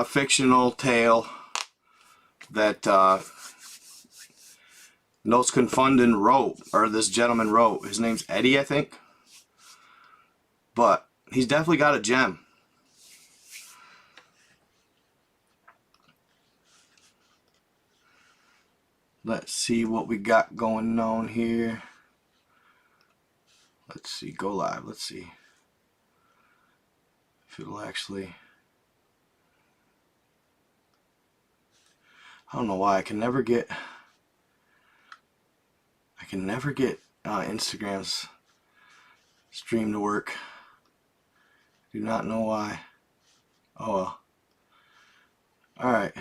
fictional tale that Nos Confunden wrote, or this gentleman wrote. His name's Eddie, I think. But he's definitely got a gem. Let's see what we got going on here. Let's see, go live. Let's see if it'll actually... I don't know why I can never get Instagram's stream to work. Do not know why. Oh well. Alright.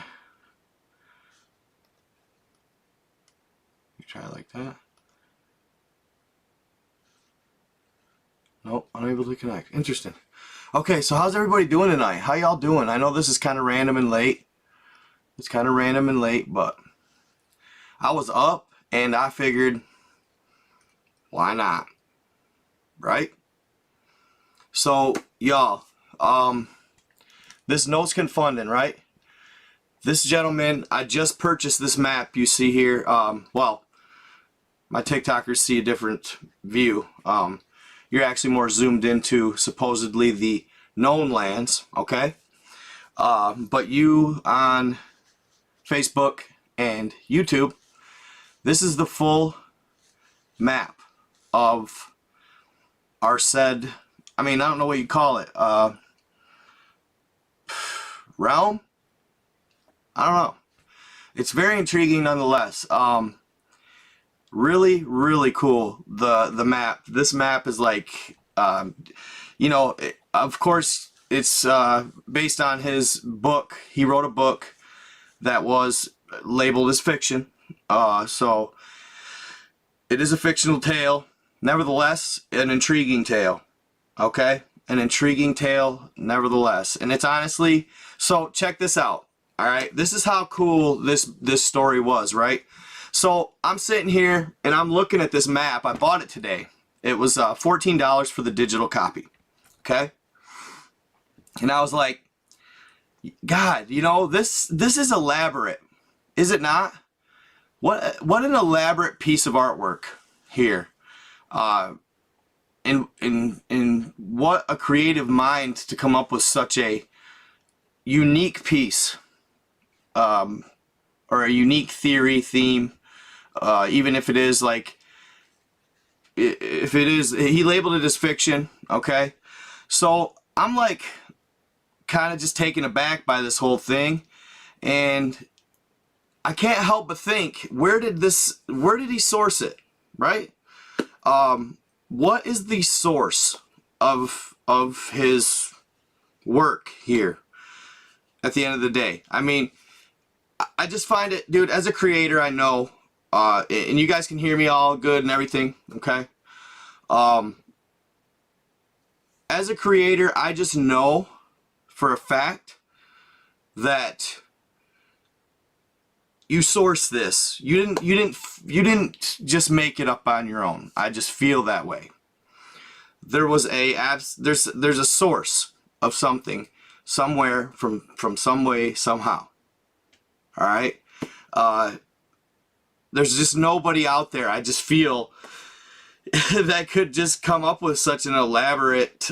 You try it like that. Nope, unable to connect. Interesting. Okay, so how's everybody doing tonight? How y'all doing? I know this is kind of random and late. It's kind of random and late, but I was up and I figured, why not? Right? So, y'all, this Nos Confunden, right? This gentleman, I just purchased this map you see here. Well, my TikTokers see a different view. You're actually more zoomed into supposedly the known lands, okay? But you on Facebook and YouTube, this is the full map of our said, I mean, I don't know what you call it, realm? I don't know. It's very intriguing nonetheless. Really, really cool, the map. This map is like, you know, of course, it's based on his book. He wrote a book that was labeled as fiction. So, it is a fictional tale. Nevertheless, an intriguing tale. Okay? An intriguing tale, nevertheless. And it's honestly, so check this out. Alright? This is how cool this story was, right? So, I'm sitting here and I'm looking at this map. I bought it today. It was $14 for the digital copy. Okay? And I was like, God, you know, this is elaborate. Is it not? What an elaborate piece of artwork here. And what a creative mind to come up with such a unique piece, or a unique theory, theme, even if it is like, if it is, he labeled it as fiction, okay? So I'm like kind of just taken aback by this whole thing, and I can't help but think, where did he source it, right? What is the source of his work here at the end of the day? I mean, I just find it, dude, as a creator, I know, and you guys can hear me all good and everything, okay? As a creator, I just know for a fact that you source this. You didn't just make it up on your own. I just feel that way. There was there's a source of something somewhere from some way somehow. All right. There's just nobody out there, I just feel, that could just come up with such an elaborate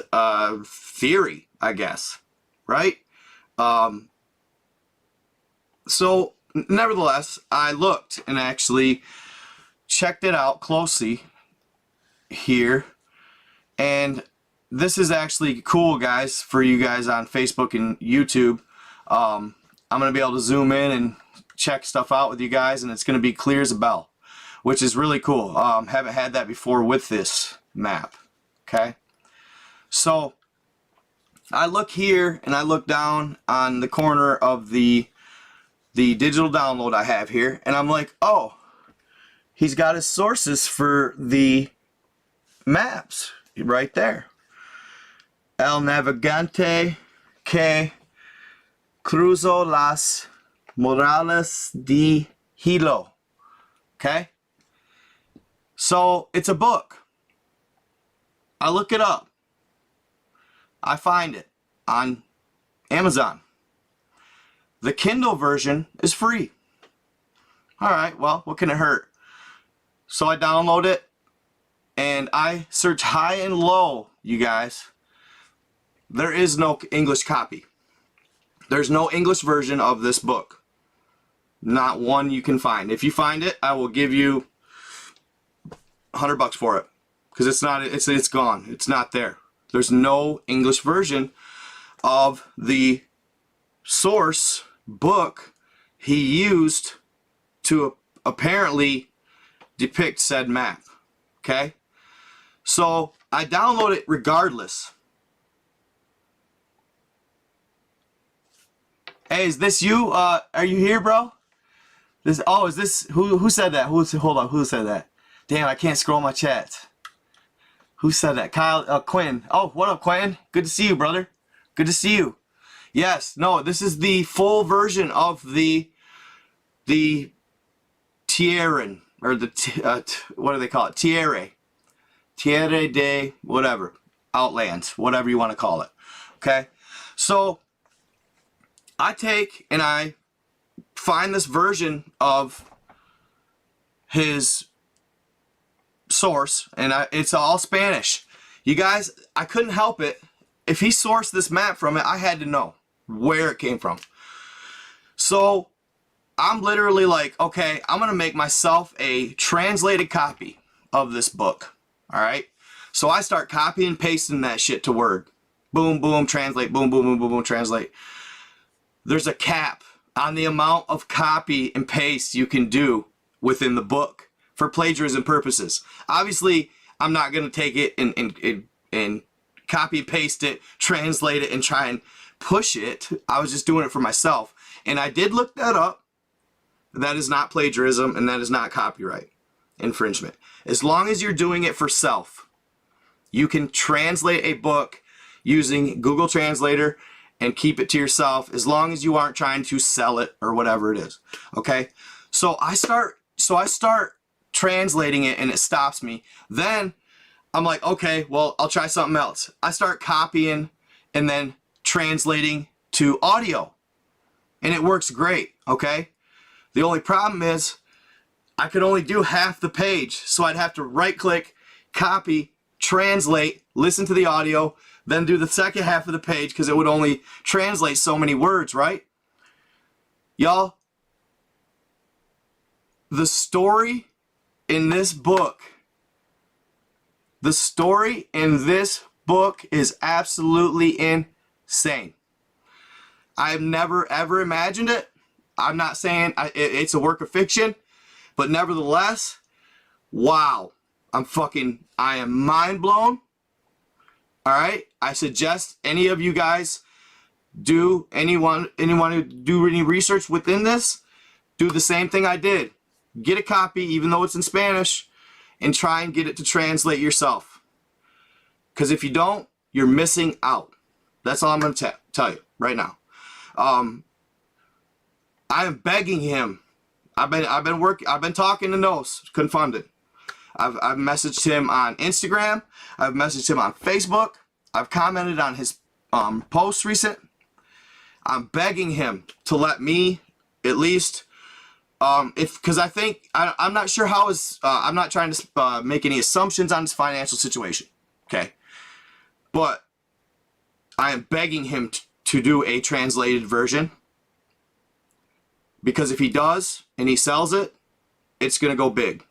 theory, I guess. Right? So nevertheless, I looked and actually checked it out closely here, and this is actually cool, guys, for you guys on Facebook and YouTube. I'm gonna be able to zoom in and check stuff out with you guys, and it's gonna be clear as a bell, which is really cool. Haven't had that before with this map. Okay, so I look here and I look down on the corner of the digital download I have here, and I'm like, oh, he's got his sources for the maps right there. El navegante que cruzó las murallas de Hilo. Okay? So, it's a book. I look it up. I find it on Amazon. The Kindle version is free. Alright, well, what can it hurt? So I download it, and I search high and low, you guys. There is no English copy. There's no English version of this book. Not one you can find. If you find it, I will give you $100 for it. Because it's gone. It's not there. There's no English version of the source book he used to apparently depict said map. Okay? So I download it regardless. Hey, is this you? Are you here, bro? Is this who said that? Hold on, who said that? Damn, I can't scroll my chat. Who said that? Kyle, Quinn. Oh, what up, Quinn? Good to see you, brother. Good to see you. Yes, no, this is the full version of the Tierran, or what do they call it? Tierra de whatever, Outlands, whatever you want to call it. Okay, so I take and I find this version of his source, and it's all Spanish. You guys, I couldn't help it. If he sourced this map from it, I had to know where it came from. So I'm literally like, okay, I'm gonna make myself a translated copy of this book. Alright, so I start copying and pasting that shit to Word. Boom, boom, translate, boom, boom, boom, boom, boom, translate. There's a cap on the amount of copy and paste you can do within the book for plagiarism purposes. Obviously, I'm not going to take it and copy and paste it, translate it, and try and push it. I was just doing it for myself. And I did look that up. That is not plagiarism, and that is not copyright infringement. As long as you're doing it for self, you can translate a book using Google Translator and keep it to yourself, as long as you aren't trying to sell it or whatever it is. Okay? So I start translating it, and it stops me. Then I'm like, okay, well, I'll try something else. I start copying and then translating to audio, and it works great. Okay? The only problem is I could only do half the page, so I'd have to right click, copy, translate, listen to the audio, then do the second half of the page, because it would only translate so many words, right? Y'all, the story in this book is absolutely insane. I've never ever imagined it. I'm not saying it's a work of fiction, but nevertheless, wow, I am mind blown. All right, I suggest any of you guys anyone who do any research within this, do the same thing I did. Get a copy, even though it's in Spanish, and try and get it to translate yourself. Because if you don't, you're missing out. That's all I'm going to tell you right now. I am begging him. I've been talking to Nos Confunden. I've messaged him on Instagram. I've messaged him on Facebook. I've commented on his posts recent. I'm begging him to let me at least, because I think I'm not sure how his. I'm not trying to make any assumptions on his financial situation. Okay, but I am begging him to do a translated version. Because if he does, and he sells it, it's going to go big.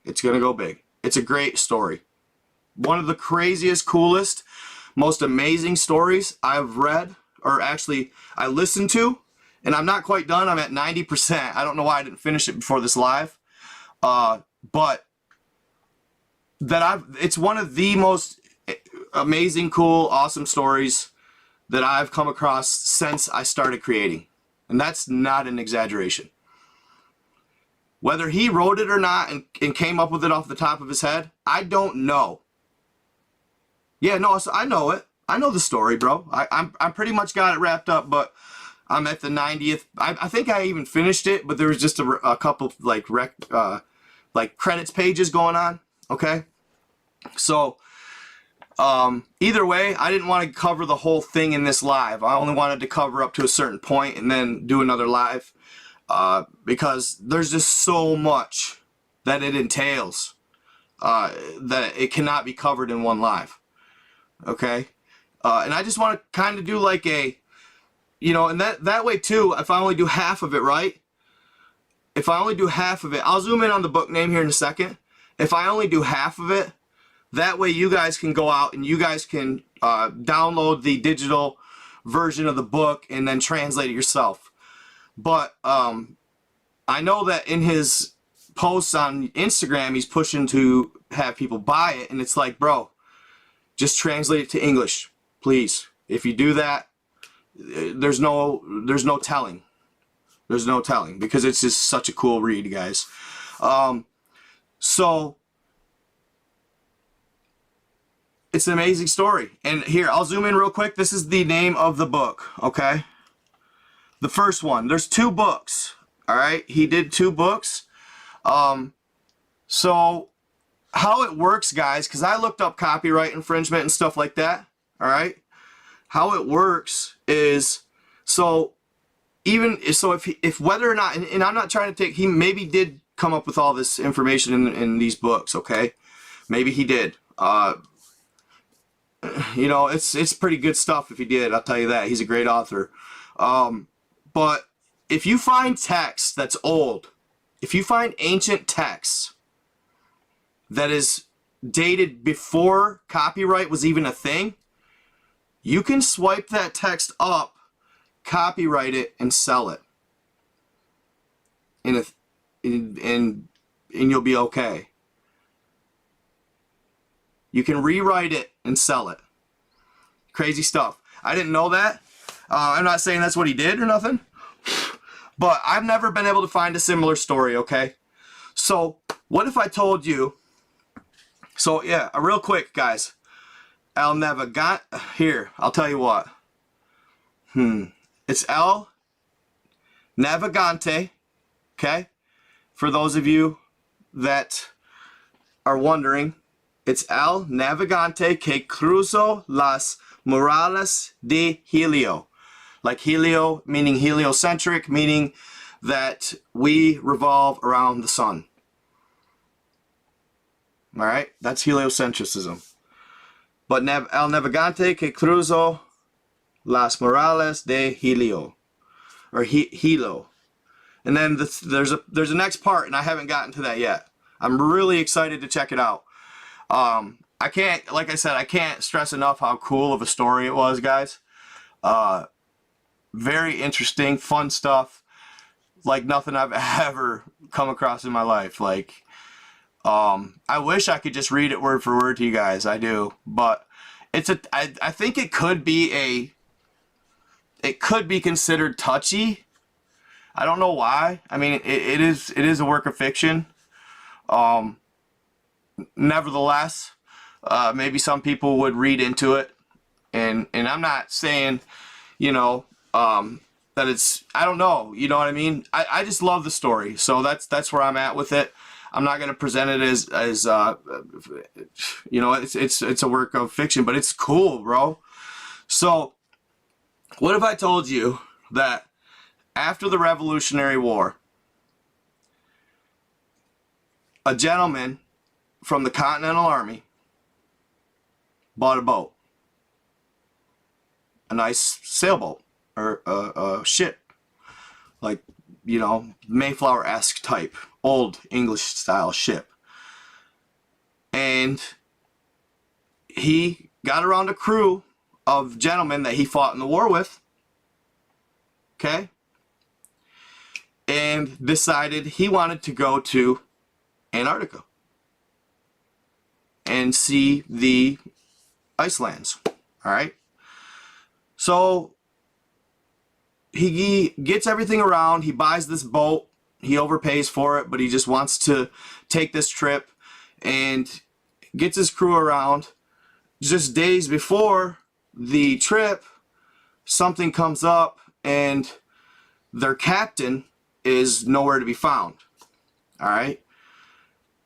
It's going to go big. It's a great story. One of the craziest, coolest, most amazing stories I've read, or actually I listened to, and I'm not quite done. I'm at 90%. I don't know why I didn't finish it before this live. But it's one of the most amazing, cool, awesome stories that I've come across since I started creating. And that's not an exaggeration. Whether he wrote it or not and came up with it off the top of his head, I don't know. Yeah, no, I know it. I know the story, bro. I pretty much got it wrapped up, but I'm at the 90th. I think I even finished it, but there was just a couple like credits pages going on. Okay, so Either way, I didn't want to cover the whole thing in this live. I only wanted to cover up to a certain point and then do another live, because there's just so much that it entails that it cannot be covered in one live. Okay? And I just want to kind of do like a, you know, and that way too, if I only do half of it, right? If I only do half of it, I'll zoom in on the book name here in a second. If I only do half of it, that way you guys can go out and you guys can download the digital version of the book and then translate it yourself. But I know that in his posts on Instagram, he's pushing to have people buy it, and it's like, bro, just translate it to English, please. If you do that, there's no telling. There's no telling, because it's just such a cool read, guys. So it's an amazing story. And here, I'll zoom in real quick. This is the name of the book, okay? The first one. There's 2 books, all right? He did 2 books. So how it works, guys, because I looked up copyright infringement and stuff like that, all right? How it works is, so if whether or not, and I'm not trying to take, he maybe did come up with all this information in these books, okay? Maybe he did. You know, it's pretty good stuff if he did, I'll tell you that. He's a great author. But if you find text that's old, if you find ancient text that is dated before copyright was even a thing, you can swipe that text up, copyright it, and sell it. And you'll be okay. You can rewrite it and sell it. Crazy stuff. I didn't know that. I'm not saying that's what he did or nothing, but I've never been able to find a similar story, okay? So what if I told you, so yeah, real quick, guys. El Navegante, here, I'll tell you what. It's El Navegante, okay? For those of you that are wondering, it's El Navegante que cruzó las murallas de Helio. Like Helio, meaning heliocentric, meaning that we revolve around the sun. Alright? That's heliocentrism. But El Navegante que cruzó las murallas de Helio. Or Hilo. And then there's a next part, and I haven't gotten to that yet. I'm really excited to check it out. I can't, like I said, I can't stress enough how cool of a story it was, guys. Very interesting, fun stuff, like nothing I've ever come across in my life. Like, I wish I could just read it word for word to you guys. I do, but I think it could be considered touchy. I don't know why. I mean, it is a work of fiction. Nevertheless, maybe some people would read into it, and I'm not saying, you know, that it's, I don't know, you know what I mean? I just love the story, so that's where I'm at with it. I'm not going to present it as you know, it's a work of fiction, but it's cool, bro. So what if I told you that after the Revolutionary War, a gentleman from the Continental Army bought a boat, a nice sailboat, or a ship, like, you know, Mayflower-esque type, old English style ship, and he got around a crew of gentlemen that he fought in the war with, okay, and decided he wanted to go to Antarctica and see the ice lands. All right, so he gets everything around. He buys this boat. He overpays for it, but he just wants to take this trip and gets his crew around. Just days before the trip, something comes up and their captain is nowhere to be found. All right,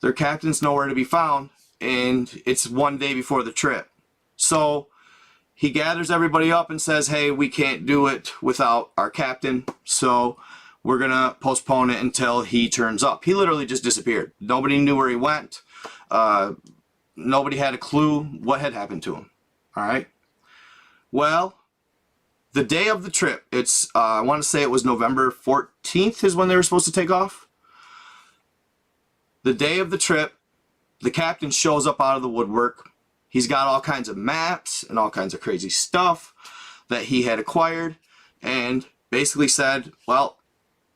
their captain's nowhere to be found, and it's one day before the trip. So he gathers everybody up and says, hey, we can't do it without our captain, so we're going to postpone it until he turns up. He literally just disappeared. Nobody knew where he went. Nobody had a clue what had happened to him. All right. Well, the day of the trip, it's I want to say it was November 14th is when they were supposed to take off. The day of the trip, the captain shows up out of the woodwork. He's got all kinds of maps and all kinds of crazy stuff that he had acquired, and basically said, well,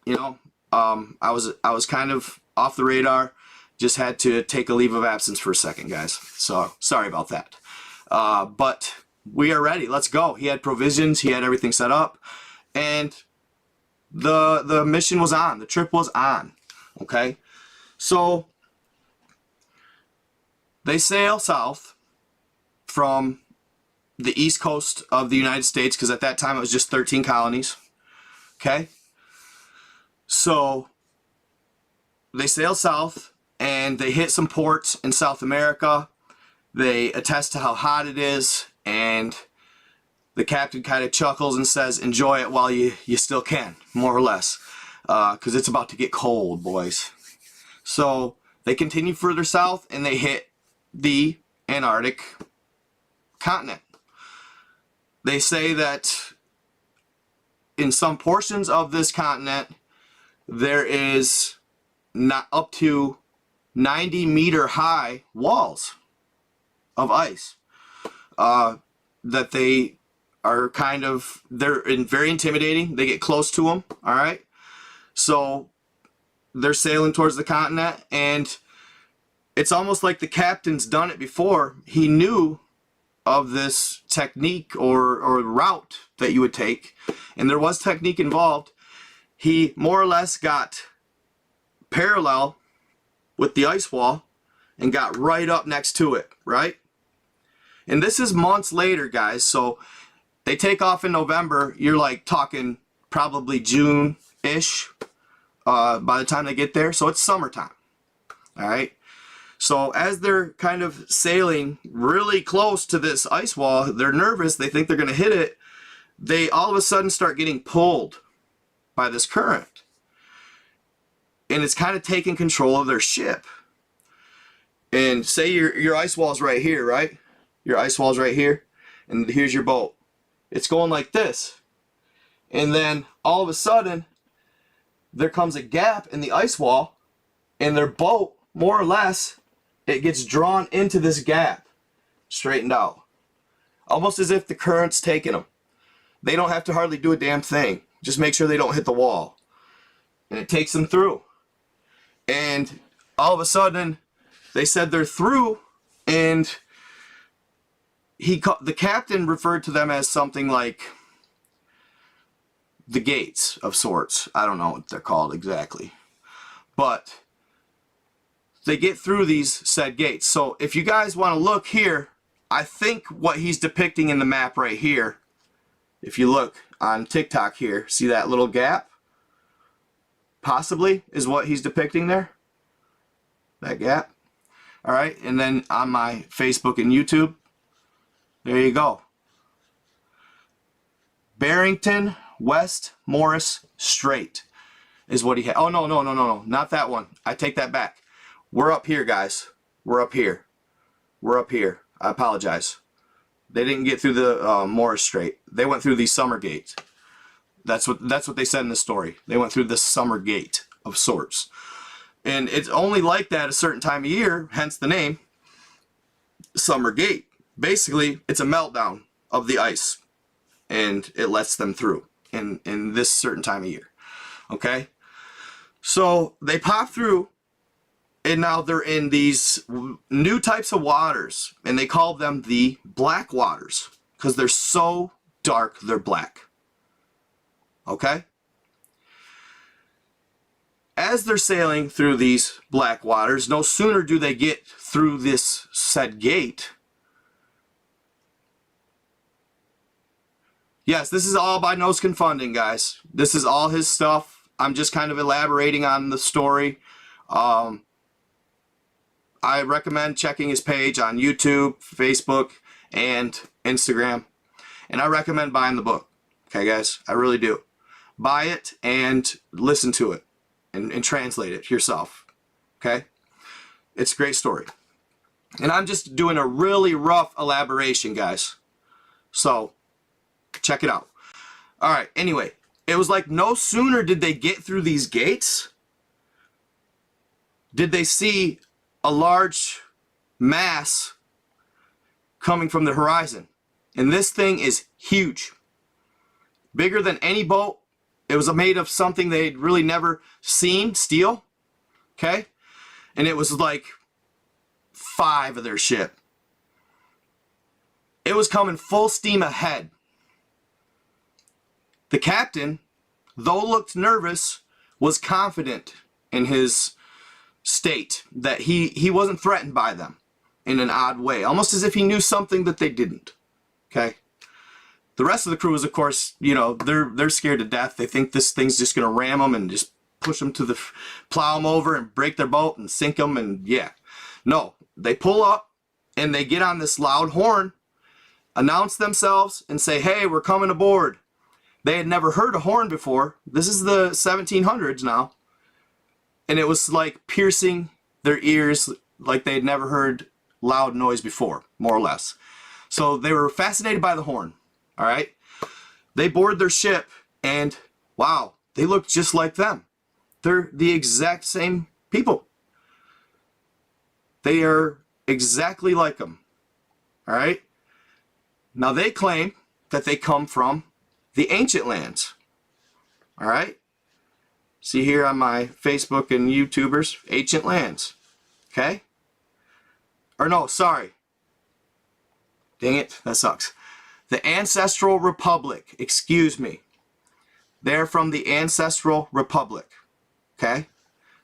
you know, I was kind of off the radar. Just had to take a leave of absence for a second, guys. So sorry about that. But we are ready. Let's go. He had provisions. He had everything set up, and the mission was on. The trip was on. Okay, so they sail south from the east coast of the United States, because at that time it was just 13 colonies. Okay, so they sail south and they hit some ports in South America. They attest to how hot it is, and the captain kind of chuckles and says, enjoy it while you still can, more or less, because it's about to get cold, boys. So they continue further south and they hit the Antarctic continent. They say that in some portions of this continent there is not up to 90-meter high walls of ice that they are kind of, they're very intimidating. They get close to them. All right, so they're sailing towards the continent, and it's almost like the captain's done it before. He knew of this technique or route that you would take, and there was technique involved. He more or less got parallel with the ice wall and got right up next to it, right? And this is months later, guys. So they take off in November. You're like talking probably June-ish by the time they get there. So it's summertime. All right. So as they're kind of sailing really close to this ice wall, they're nervous. They think they're going to hit it. They all of a sudden start getting pulled by this current. And it's kind of taking control of their ship. And say your ice wall's right here, right? Your ice wall's right here. And here's your boat. It's going like this. And then all of a sudden, there comes a gap in the ice wall, and their boat, more or less, it gets drawn into this gap, straightened out. Almost as if the current's taking them. They don't have to hardly do a damn thing. Just make sure they don't hit the wall. And it takes them through. And all of a sudden, they said they're through, and the captain referred to them as something like the gates of sorts. I don't know what they're called exactly. But they get through these said gates. So if you guys want to look here, I think what he's depicting in the map right here, if you look on TikTok here, see that little gap? Possibly is what he's depicting there. That gap. Alright, and then on my Facebook and YouTube, there you go. Barrington West Morris Strait is what he had. Oh, no, not that one. I take that back. We're up here, guys. We're up here. We're up here. I apologize. They didn't get through the Morris Strait. They went through the summer gate. That's what they said in the story. They went through this summer gate of sorts. And it's only like that a certain time of year, hence the name, Summer Gate. Basically, it's a meltdown of the ice, and it lets them through in this certain time of year. Okay? So they pop through, and now they're in these new types of waters, and they call them the black waters because they're so dark, they're black. Okay? As they're sailing through these black waters, no sooner do they get through this said gate. Yes, this is all by Nos Confunden, guys. This is all his stuff. I'm just kind of elaborating on the story. I recommend checking his page on YouTube, Facebook, and Instagram. And I recommend buying the book. Okay, guys, I really do. Buy it and listen to it and translate it yourself. Okay? It's a great story. And I'm just doing a really rough elaboration, guys. So, check it out. Alright, anyway, it was like no sooner did they get through these gates, did they see a large mass coming from the horizon. And this thing is huge. Bigger than any boat. It was made of something they'd really never seen, steel. Okay? And it was like 5 of their ship. It was coming full steam ahead. The captain, though looked nervous, was confident in his state that he wasn't threatened by them in an odd way, almost as if he knew something that they didn't. Okay? The rest of the crew is, of course, you know, they're scared to death. They think this thing's just going to ram them and just push them to the, plow them over and break their boat and sink them, and yeah. No, they pull up and they get on this loud horn, announce themselves, and say, hey, we're coming aboard. They had never heard a horn before. This is the 1700s now. And it was like piercing their ears like they had never heard loud noise before, more or less. So they were fascinated by the horn. All right? They board their ship, and wow, they look just like them. They're the exact same people. They are exactly like them. All right? Now they claim that they come from the ancient lands. All right? See here on my Facebook and YouTubers, ancient lands. Okay? Or no, sorry. Dang it, that sucks. The Ancestral Republic, excuse me. They're from the Ancestral Republic. Okay?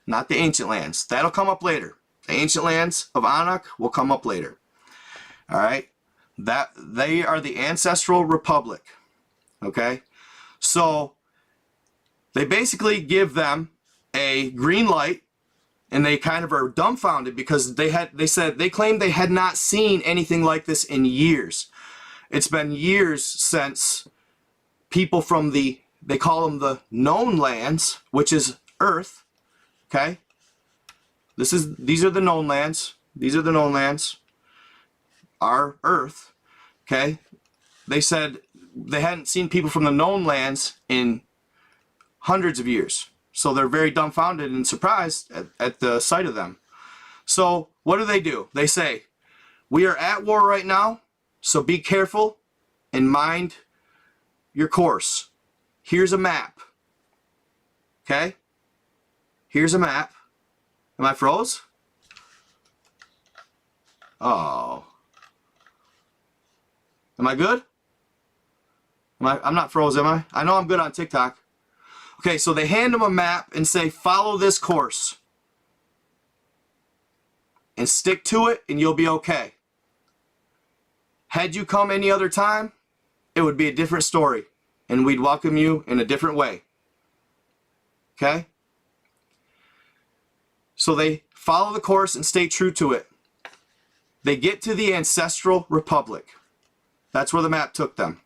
Not the ancient lands. That'll come up later. The ancient lands of Anak will come up later. Alright? They are the Ancestral Republic. Okay? So, they basically give them a green light, and they kind of are dumbfounded because they claimed they had not seen anything like this in years. It's been years since people from they call them the known lands, which is Earth. Okay? These are the known lands. These are the known lands. Our Earth. Okay? They said they hadn't seen people from the known lands in hundreds of years. So they're very dumbfounded and surprised at the sight of them. So what do? They say, we are at war right now, so be careful and mind your course. Here's a map. Okay? Here's a map. Am I froze? Oh. Am I good? I'm not froze, am I? I know I'm good on TikTok. Okay, so they hand them a map and say, follow this course. And stick to it and you'll be okay. Had you come any other time, it would be a different story. And we'd welcome you in a different way. Okay? So they follow the course and stay true to it. They get to the Ancestral Republic. That's where the map took them.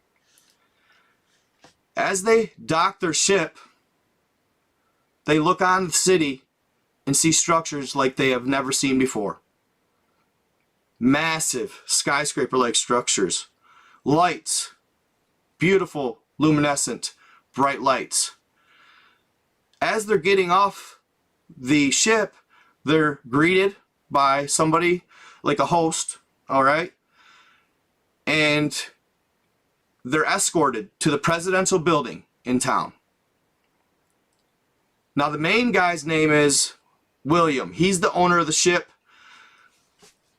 As they dock their ship, they look on the city and see structures like they have never seen before. Massive skyscraper-like structures. Lights. Beautiful, luminescent, bright lights. As they're getting off the ship, they're greeted by somebody, like a host, alright? And they're escorted to the presidential building in town. Now the main guy's name is William. He's the owner of the ship.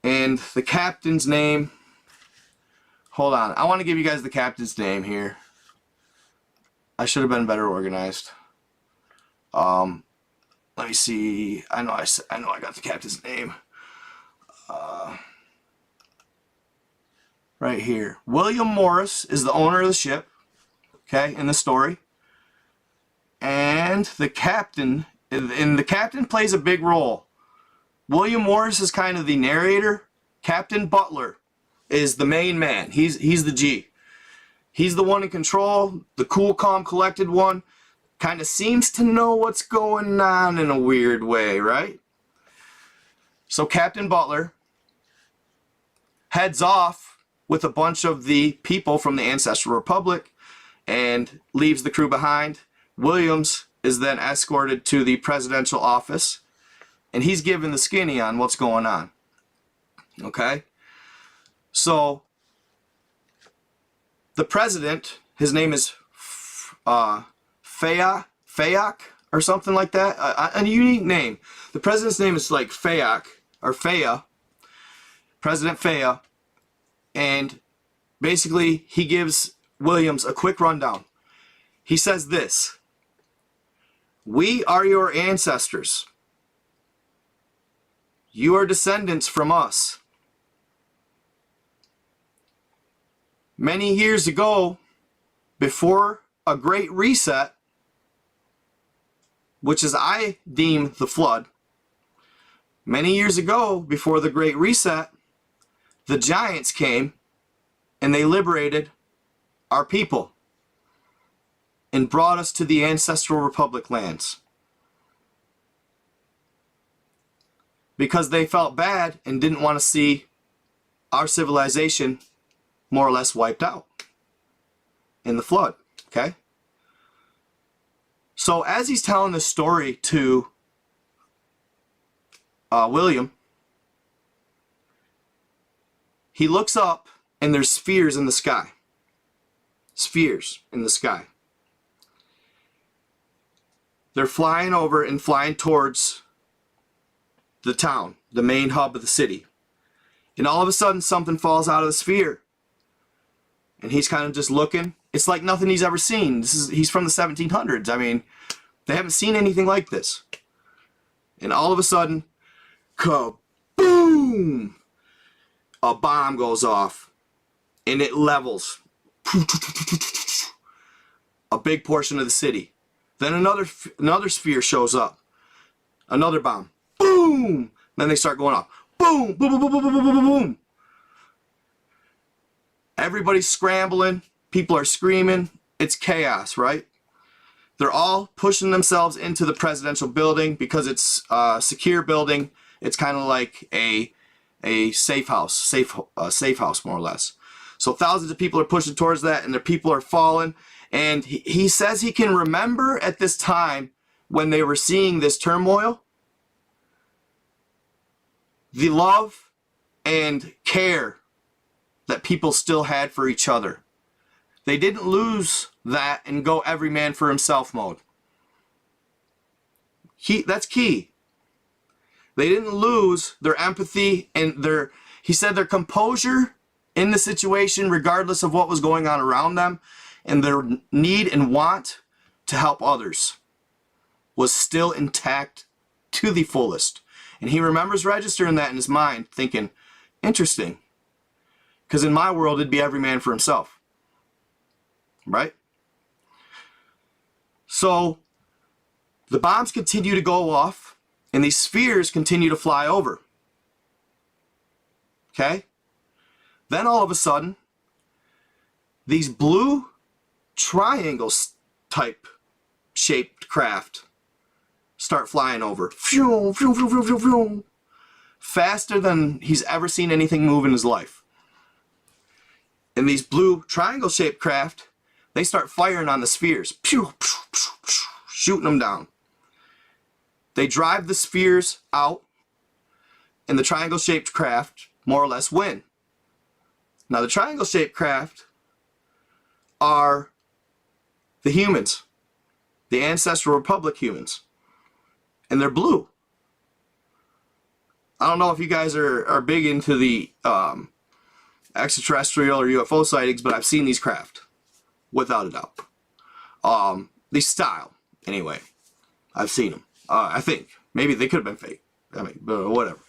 And the captain's name... Hold on. I want to give you guys the captain's name here. I should have been better organized. Let me see. I know I got the captain's name. Right here. William Morris is the owner of the ship. Okay, in the story. And the captain, plays a big role. William Morris is kind of the narrator. Captain Butler is the main man. He's the G. He's the one in control, the cool, calm, collected one. Kind of seems to know what's going on in a weird way, right? So Captain Butler heads off with a bunch of the people from the Ancestral Republic and leaves the crew behind. Williams is then escorted to the presidential office, and he's given the skinny on what's going on. Okay? So the president, his name is Fayak or something like that, a unique name. The president's name is like Fayak or Faya, President Faya, and basically he gives Williams a quick rundown. He says this: "We are your ancestors. You are descendants from us. Many years ago, before a great reset, which is I deem the flood, many years ago, before the great reset, the giants came and they liberated our people and brought us to the Ancestral Republic lands. Because they felt bad and didn't want to see our civilization more or less wiped out in the flood." Okay? So as he's telling this story to William, he looks up and there's spheres in the sky. Spheres in the sky. They're flying over and flying towards the town, the main hub of the city. And all of a sudden something falls out of the sphere. And he's kind of just looking. It's like nothing he's ever seen. He's from the 1700s. I mean, they haven't seen anything like this. And all of a sudden, kaboom! A bomb goes off. And it levels a big portion of the city. Then another sphere shows up. Another bomb. Boom! Then they start going off. Boom! Boom! Boom! Boom! Boom! Boom! Boom! Boom! Boom! Everybody's scrambling. People are screaming. It's chaos, right? They're all pushing themselves into the presidential building because it's a secure building. It's kind of like a safe house, safe house more or less. So thousands of people are pushing towards that, and the people are falling. And he says he can remember at this time when they were seeing this turmoil, the love and care that people still had for each other. They didn't lose that and go every man for himself mode. That's key. They didn't lose their empathy and he said their composure in the situation, regardless of what was going on around them, and their need and want to help others was still intact to the fullest. And he remembers registering that in his mind, thinking, interesting. Because in my world, it'd be every man for himself. Right? So the bombs continue to go off, and these spheres continue to fly over. Okay? Then all of a sudden, these blue triangle type shaped craft start flying over. Faster than he's ever seen anything move in his life. And these blue triangle shaped craft, they start firing on the spheres. Shooting them down. They drive the spheres out, and the triangle shaped craft more or less win. Now the triangle shaped craft are the humans, the Ancestral Republic humans, and they're blue. I don't know if you guys are big into the extraterrestrial or UFO sightings, but I've seen these craft, without a doubt. These style, anyway. I've seen them. I think. Maybe they could have been fake. I mean, but whatever.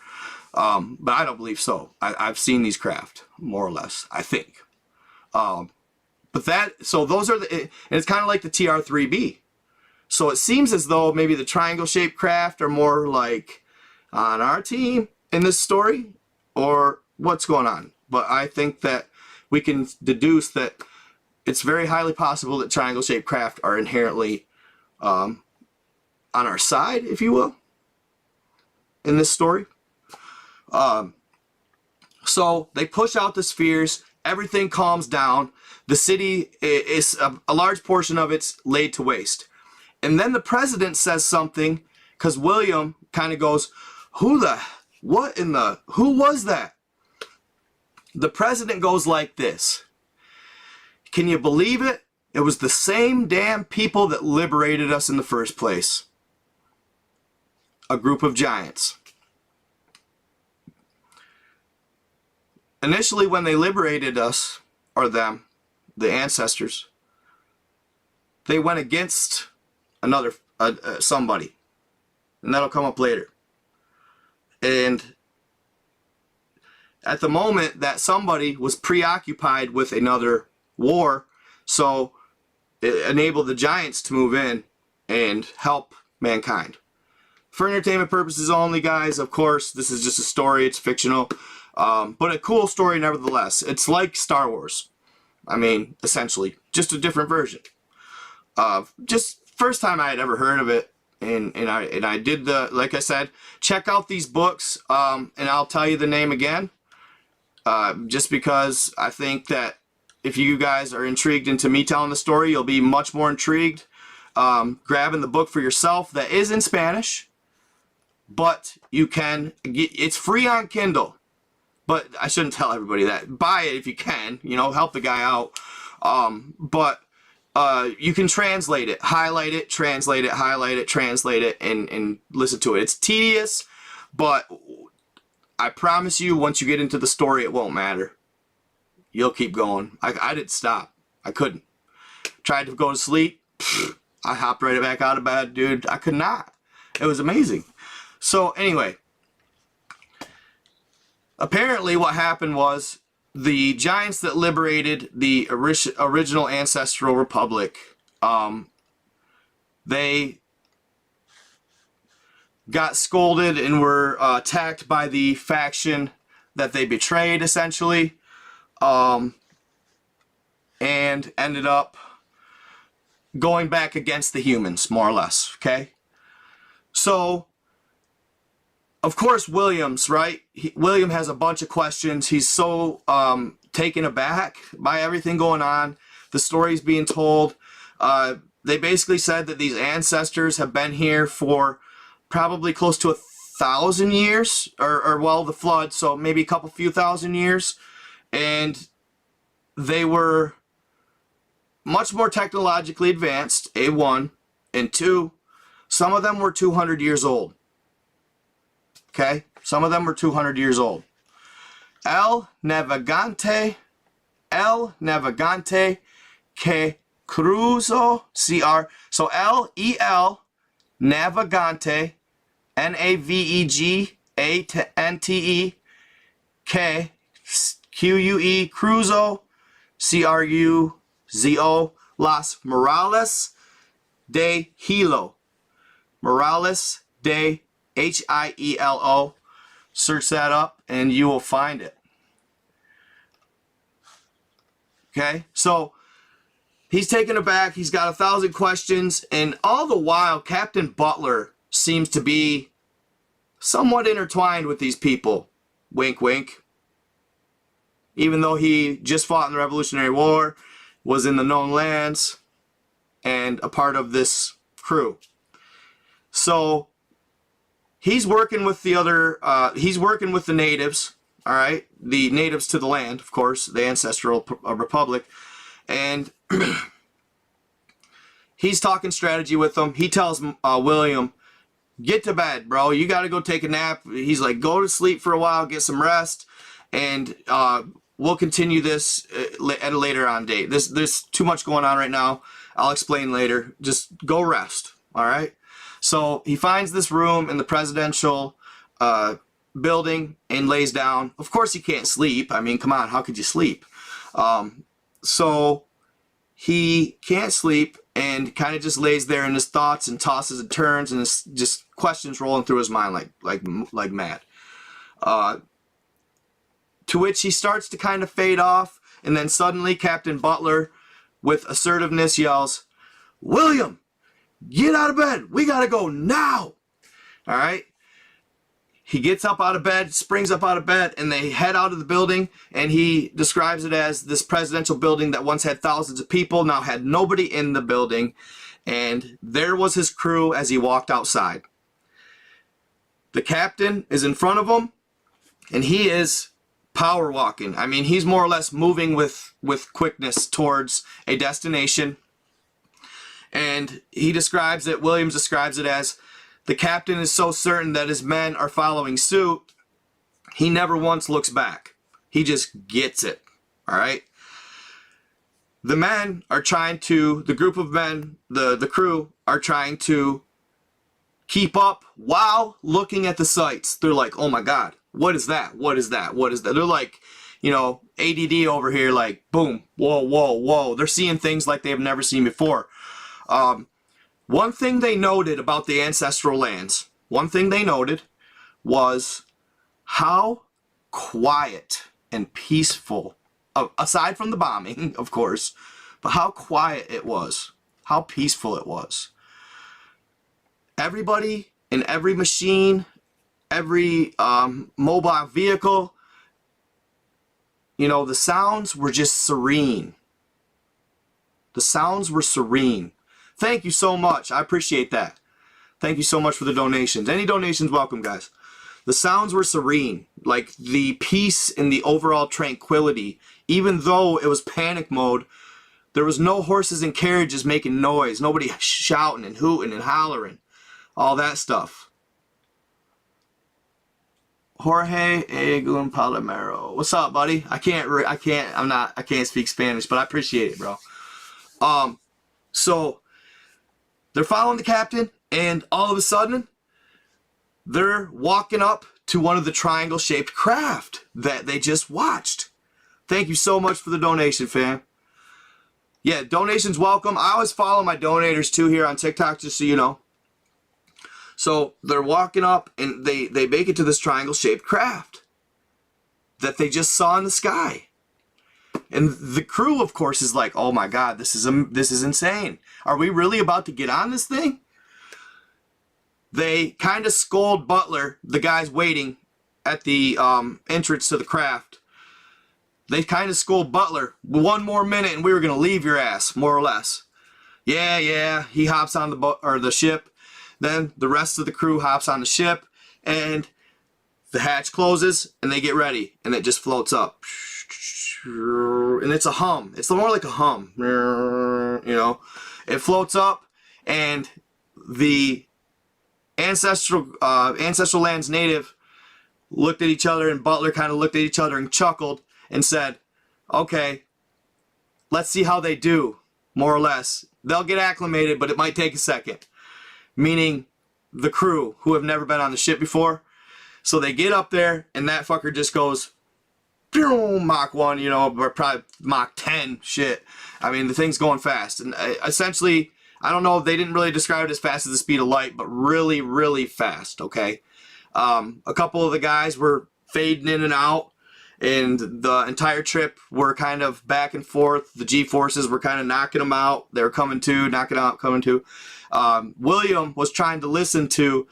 But I don't believe so. I've seen these craft, more or less, I think. So those are and it's kind of like the TR-3B. So it seems as though maybe the triangle-shaped craft are more like on our team in this story, or what's going on? but I think that we can deduce that it's very highly possible that triangle-shaped craft are inherently on our side, if you will, in this story. So they push out the spheres, everything calms down, the city is a large portion of it's laid to waste. And then the president says something, because William kind of goes, who was that? The president goes like this. Can you believe it? It was the same damn people that liberated us in the first place. A group of giants. Initially, when they liberated us, or them, the ancestors, they went against another somebody, and that'll come up later. And at the moment, that somebody was preoccupied with another war, so it enabled the giants to move in and help mankind. For entertainment purposes only, guys, of course, this is just a story, it's fictional, but a cool story nevertheless. It's like Star Wars. I mean, essentially, just a different version. Just first time I had ever heard of it, and I did like I said, check out these books, and I'll tell you the name again, just because I think that if you guys are intrigued into me telling the story, you'll be much more intrigued grabbing the book for yourself. That is in Spanish, but you can get, it's free on Kindle. But I shouldn't tell everybody that. Buy it if you can, you know, help the guy out. But you can translate it, highlight it, translate it, highlight it, translate it, and listen to it. It's tedious, but I promise you, once you get into the story, it won't matter. You'll keep going. I didn't stop. I couldn't. Tried to go to sleep. I hopped right back out of bed, dude. I could not. It was amazing. So anyway, apparently what happened was the giants that liberated the original ancestral republic, they got scolded and were attacked by the faction that they betrayed, essentially, and ended up going back against the humans, more or less, okay? So of course, Williams, right? William has a bunch of questions. He's so taken aback by everything going on. The story's being told. They basically said that these ancestors have been here for probably close to 1,000 years, or well, the flood, so maybe a few thousand years. And they were much more technologically advanced, A1, and 2, some of them were 200 years old. Okay, some of them were 200 years old. El Navegante que cruzó, CR. So L-E-L, Navegante, N-A-V-E-G-A-N-T-E, K, Q-U-E, Cruzo, C-R-U-Z-O, Las Morales de Hilo. Morales de H-I-E-L-O. Search that up and you will find it. Okay, so he's taken aback. He's got 1,000 questions, and all the while Captain Butler seems to be somewhat intertwined with these people. Wink, wink. Even though he just fought in the Revolutionary War, was in the known lands, and a part of this crew. So he's working with the other, he's working with the natives, all right? The natives to the land, of course, the ancestral republic. And he's talking strategy with them. He tells William, get to bed, bro. You got to go take a nap. He's like, go to sleep for a while, get some rest, and we'll continue this at a later on date. There's too much going on right now. I'll explain later. Just go rest, all right? So he finds this room in the presidential building and lays down. Of course he can't sleep. I mean, come on, how could you sleep? So he can't sleep and kind of just lays there in his thoughts and tosses and turns, and it's just questions rolling through his mind like mad. to which he starts to kind of fade off, and then suddenly Captain Butler, with assertiveness, yells, "William, get out of bed. We gotta go now." All right. He gets up out of bed, springs up out of bed, and they head out of the building, and he describes it as this presidential building that once had thousands of people, now had nobody in the building, and there was his crew as he walked outside. The captain is in front of him, and he is power walking. I mean, he's more or less moving with quickness towards a destination, and Williams describes it as, the captain is so certain that his men are following suit, he never once looks back. He just gets it. All right? The men are trying to, the group of men, the crew, are trying to keep up while looking at the sights. They're like, oh my God, what is that? What is that? What is that? They're like, you know, ADD over here, like, boom, whoa, whoa, whoa. They're seeing things like they've never seen before. One thing they noted about the ancestral lands, was how quiet and peaceful, aside from the bombing, of course, but how quiet it was, how peaceful it was. Everybody in every machine, every mobile vehicle, you know, the sounds were just serene. The sounds were serene. Thank you so much. I appreciate that. Thank you so much for the donations. Any donations, welcome, guys. The sounds were serene. Like, the peace and the overall tranquility, even though it was panic mode, there was no horses and carriages making noise. Nobody shouting and hooting and hollering. All that stuff. Jorge Egun Palomero. What's up, buddy? I can't speak Spanish, but I appreciate it, bro. So they're following the captain, and all of a sudden, they're walking up to one of the triangle-shaped craft that they just watched. Thank you so much for the donation, fam. Yeah, donations welcome. I always follow my donators, too, here on TikTok, just so you know. So they're walking up, and they make it to this triangle-shaped craft that they just saw in the sky. And the crew, of course, is like, oh my God, this is insane. Are we really about to get on this thing? They kind of scold Butler, the guy's waiting at the entrance to the craft. They kind of scold Butler, 1 more minute and we were going to leave your ass, more or less. Yeah, he hops on the ship. Then the rest of the crew hops on the ship, and the hatch closes, and they get ready, and it just floats up. And it's a hum. It's more like a hum. You know, it floats up, and the ancestral lands native looked at each other, and Butler kind of looked at each other and chuckled and said, okay, let's see how they do, more or less. They'll get acclimated, but it might take a second. Meaning the crew who have never been on the ship before. So they get up there, and that fucker just goes Mach 1, you know, or probably Mach 10 shit. I mean, the thing's going fast. And essentially, I don't know, they didn't really describe it as fast as the speed of light, but really, really fast, okay? A couple of the guys were fading in and out, and the entire trip were kind of back and forth. The G-forces were kind of knocking them out. They were coming to, knocking out, coming to. William was trying to listen to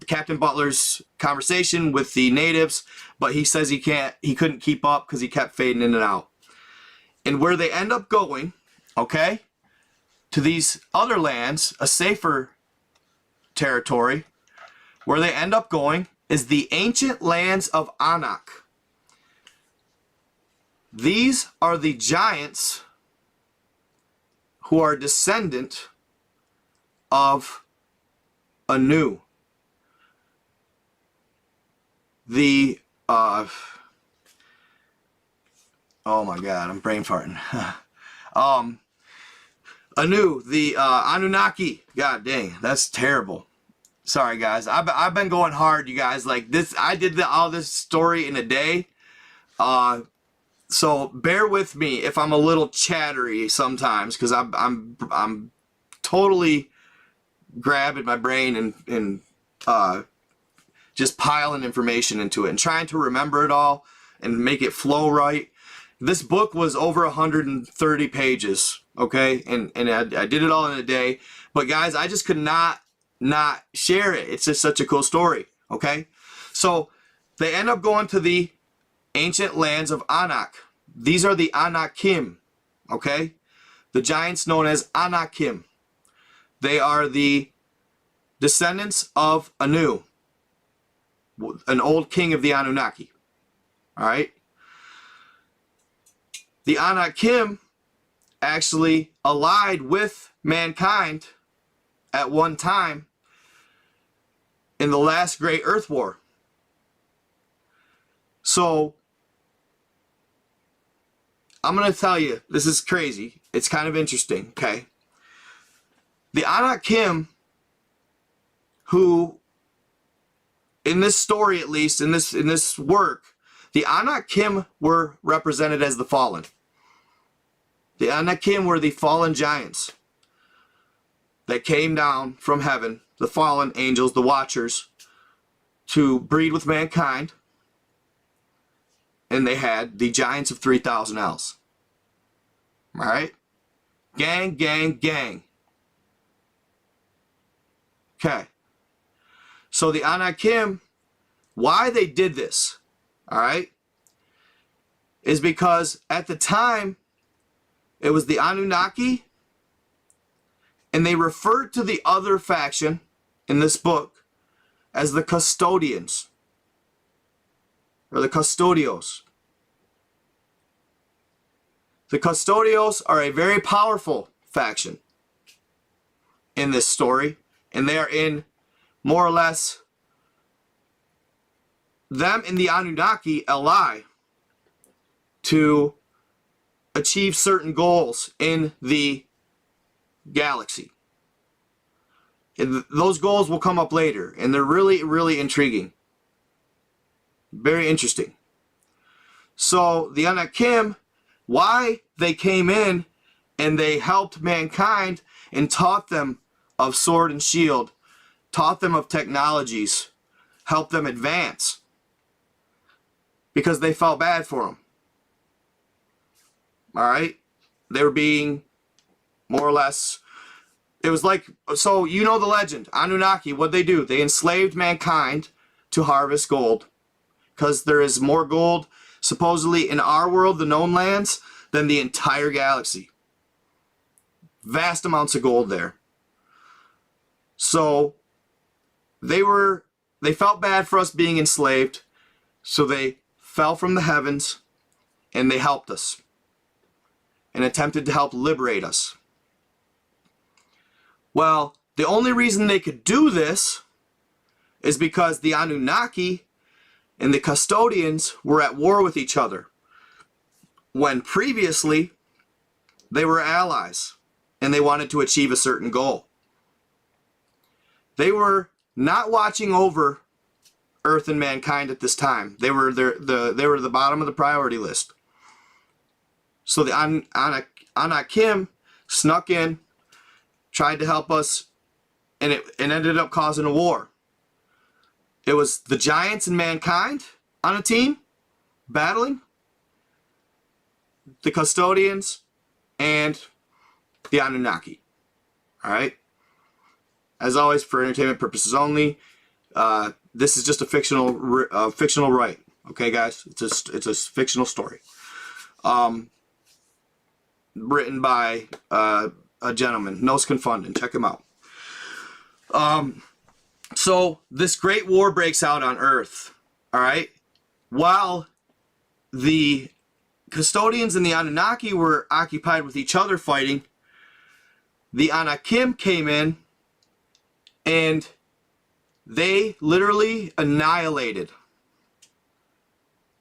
Captain Butler's conversation with the natives, but he says he couldn't keep up because he kept fading in and out. And where they end up going, okay, to these other lands, a safer territory, where they end up going is the ancient lands of Anak. These are the giants who are descendant of Anu. Oh my God, I'm brain farting. Anu, the Anunnaki. God dang, that's terrible. Sorry guys, I've been going hard, you guys. Like this, I did all this story in a day. So bear with me if I'm a little chattery sometimes, because I'm totally grabbing my brain and just piling information into it and trying to remember it all and make it flow right. This book was over 130 pages, okay? And I did it all in a day. But guys, I just could not share it. It's just such a cool story, okay? So they end up going to the ancient lands of Anak. These are the Anakim, okay? The giants known as Anakim. They are the descendants of Anu, an old king of the Anunnaki, all right? The Anakim actually allied with mankind at one time in the last great Earth War. So, I'm going to tell you, this is crazy. It's kind of interesting, okay? The Anakim, who, in this story at least, in this work, the Anakim were represented as the fallen. The Anakim were the fallen giants that came down from heaven, the fallen angels, the watchers, to breed with mankind. And they had the giants of 3,000 L's. Alright? Gang, gang, gang. Okay. So the Anakim, why they did this, alright, is because at the time, it was the Anunnaki, and they referred to the other faction in this book as the custodians, or the custodios. The custodios are a very powerful faction in this story, and they are in more or less, them and the Anunnaki ally to achieve certain goals in the galaxy. And those goals will come up later, and they're really, really intriguing. Very interesting. So the Anakim, why they came in and they helped mankind and taught them of sword and shield, taught them of technologies, helped them advance, because they felt bad for them. Alright? They were being more or less, it was like, so you know the legend, Anunnaki, what'd they do? They enslaved mankind to harvest gold, because there is more gold supposedly in our world, the known lands, than the entire galaxy. Vast amounts of gold there. So they felt bad for us being enslaved, so they fell from the heavens and they helped us and attempted to help liberate us. Well, the only reason they could do this is because the Anunnaki and the custodians were at war with each other, when previously they were allies and they wanted to achieve a certain goal. They were not watching over Earth and mankind at this time. They were the bottom of the priority list. So the Anakim snuck in, tried to help us, and it ended up causing a war. It was the giants and mankind on a team battling, the custodians, and the Anunnaki. Alright? As always, for entertainment purposes only, this is just a fictional write. Okay, guys? It's a fictional story. Written by a gentleman, Nos Confunden. Check him out. So this great war breaks out on Earth. Alright? While the custodians and the Anunnaki were occupied with each other fighting, the Anakim came in and they literally annihilated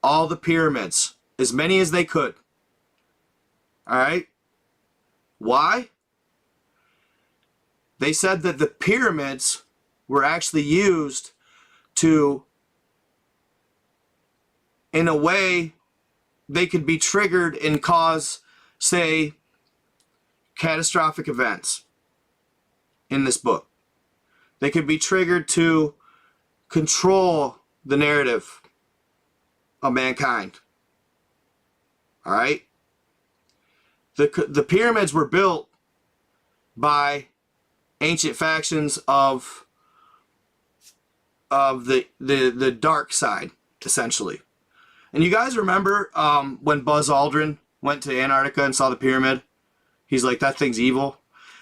all the pyramids, as many as they could. Alright? Why? They said that the pyramids were actually used to, in a way, they could be triggered and cause, say, catastrophic events in this book. They could be triggered to control the narrative of mankind. All right? The pyramids were built by ancient factions of the dark side, essentially. And you guys remember when Buzz Aldrin went to Antarctica and saw the pyramid? He's like, that thing's evil.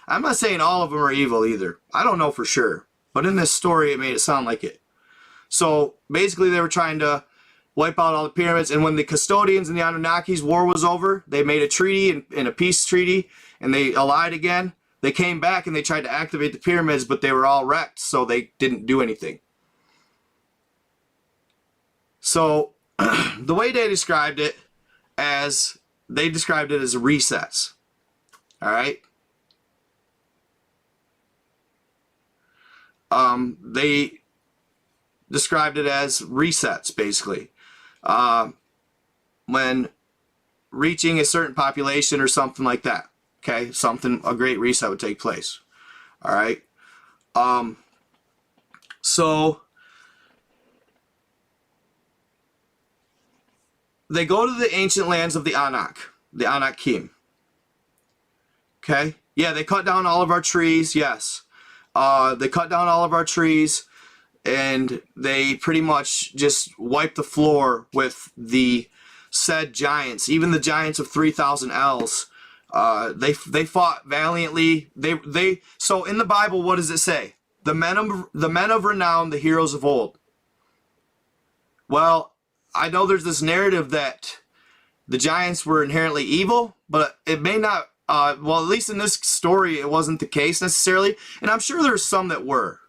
I'm not saying all of them are evil either. I don't know for sure. But in this story, it made it sound like it. So basically, they were trying to wipe out all the pyramids. And when the custodians and the Anunnakis war was over, they made a treaty, and a peace treaty, and they allied again. They came back and they tried to activate the pyramids, but they were all wrecked, so they didn't do anything. So the way they described it as resets. All right. They described it as resets, basically. When reaching a certain population or something like that. Okay, a great reset would take place. All right. So they go to the ancient lands of the Anak, the Anakim. Okay. Yeah, they cut down all of our trees. Yes. They cut down all of our trees, and they pretty much just wiped the floor with the said giants, even the giants of 3,000 ells. They fought valiantly. So in the Bible, what does it say? The men of renown, the heroes of old. Well, I know there's this narrative that the giants were inherently evil, but it may not. Well, at least in this story, it wasn't the case necessarily, and I'm sure there's some that were,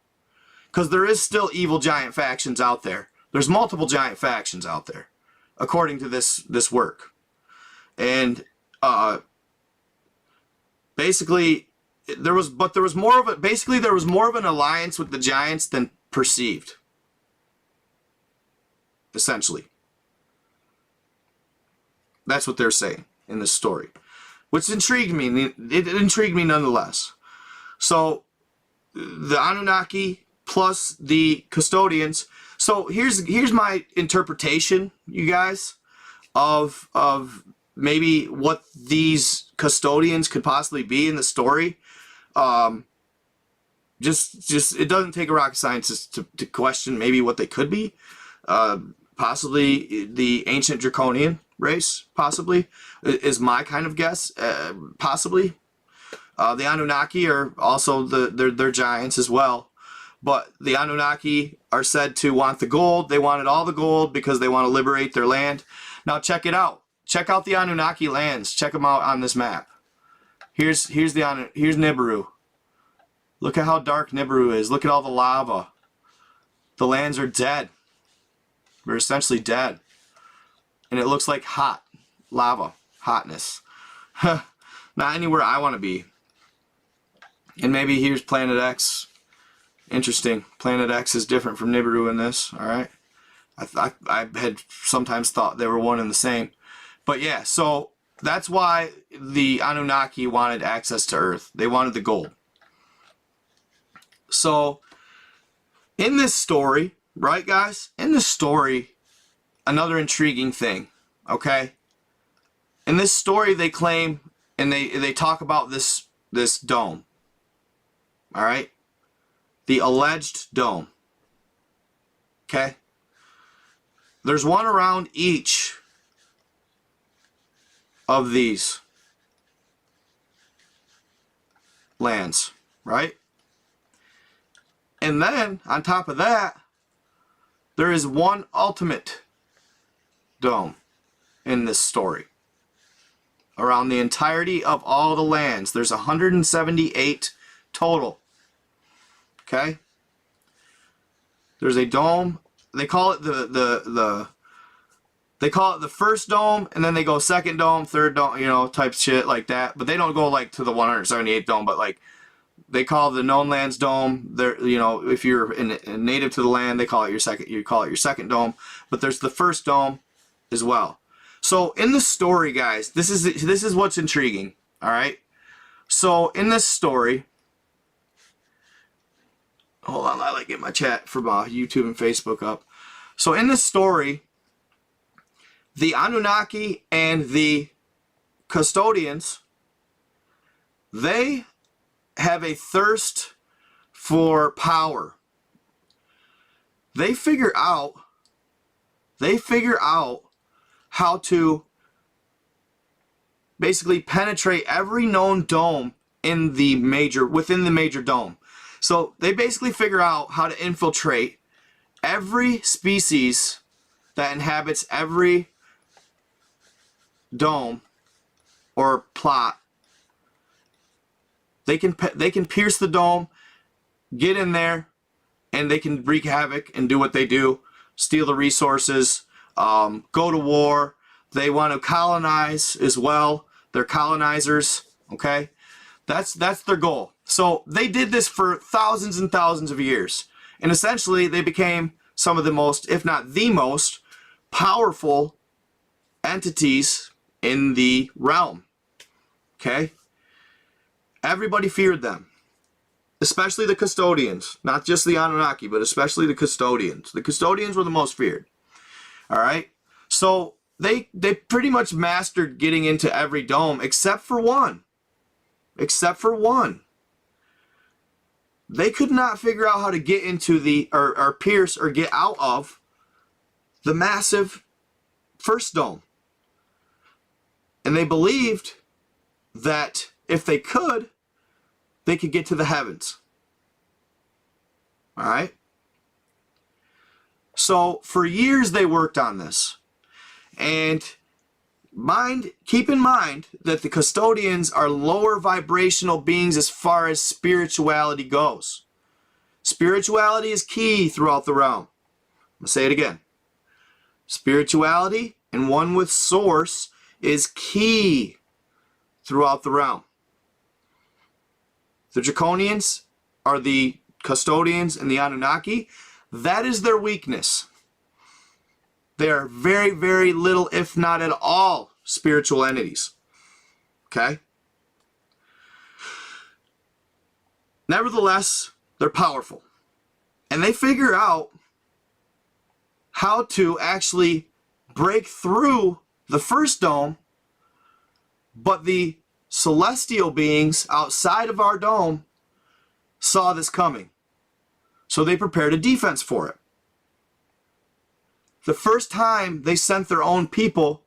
because there is still evil giant factions out there. There's multiple giant factions out there, according to this work, and basically there was more of a there was more of an alliance with the giants than perceived. Essentially, that's what they're saying in this story. Which intrigued me. It intrigued me nonetheless. So, the Anunnaki plus the custodians. So here's my interpretation, you guys, of maybe what these custodians could possibly be in the story. Just it doesn't take a rocket scientist to question maybe what they could be. Possibly the ancient Draconian race, possibly, is my kind of guess. Possibly. The Anunnaki are also they're giants as well. But the Anunnaki are said to want the gold. They wanted all the gold because they want to liberate their land. Now check it out. Check out the Anunnaki lands. Check them out on this map. Here's Nibiru. Look at how dark Nibiru is. Look at all the lava. The lands are dead. We're essentially dead. And it looks like hot lava, hotness. Not anywhere I want to be. And maybe here's Planet X. Interesting. Planet X is different from Nibiru in this. All right. I had sometimes thought they were one and the same. But yeah, so that's why the Anunnaki wanted access to Earth. They wanted the gold. So in this story, right guys? In this story, another intriguing thing, okay? In this story, they claim, and they talk about this dome, all right? The alleged dome, okay? There's one around each of these lands, right? And then, on top of that, there is one ultimate dome in this story. Around the entirety of all the lands. There's 178 total. Okay? There's a dome. They call it they call it the first dome, and then they go second dome, third dome, you know, type shit like that. But they don't go like to the 178th dome, but like they call the known lands dome. There, you know, if you're a native to the land, they call it your second. You call it your second dome. But there's the first dome as well. So in the story, guys, this is what's intriguing. All right. So in this story, hold on, I like get my chat for YouTube and Facebook up. So in this story, the Anunnaki and the custodians, they have a thirst for power. They figure out how to basically penetrate every known dome in the within the major dome. So they basically figure out how to infiltrate every species that inhabits every dome or plot. They can pierce the dome, get in there, and they can wreak havoc and do what they do, steal the resources, go to war. They want to colonize as well. They're colonizers, okay? That's their goal. So they did this for thousands and thousands of years. And essentially they became some of the most, if not the most, powerful entities in the realm. Okay? Everybody feared them. Especially the custodians. Not just the Anunnaki, but especially the custodians. The custodians were the most feared. Alright? So they pretty much mastered getting into every dome except for one. Except for one. They could not figure out how to get into the, or pierce or get out of the massive first dome. And they believed that if they could get to the heavens. Alright? So for years they worked on this. And keep in mind that the custodians are lower vibrational beings as far as spirituality goes. Spirituality is key throughout the realm. I'm going to say it again. Spirituality and one with source is key throughout the realm. The Draconians are the custodians and the Anunnaki. That is their weakness. They are very, very little, if not at all, spiritual entities. Okay? Nevertheless, they're powerful. And they figure out how to actually break through the first dome, but the celestial beings outside of our dome saw this coming. So they prepared a defense for it. The first time they sent their own people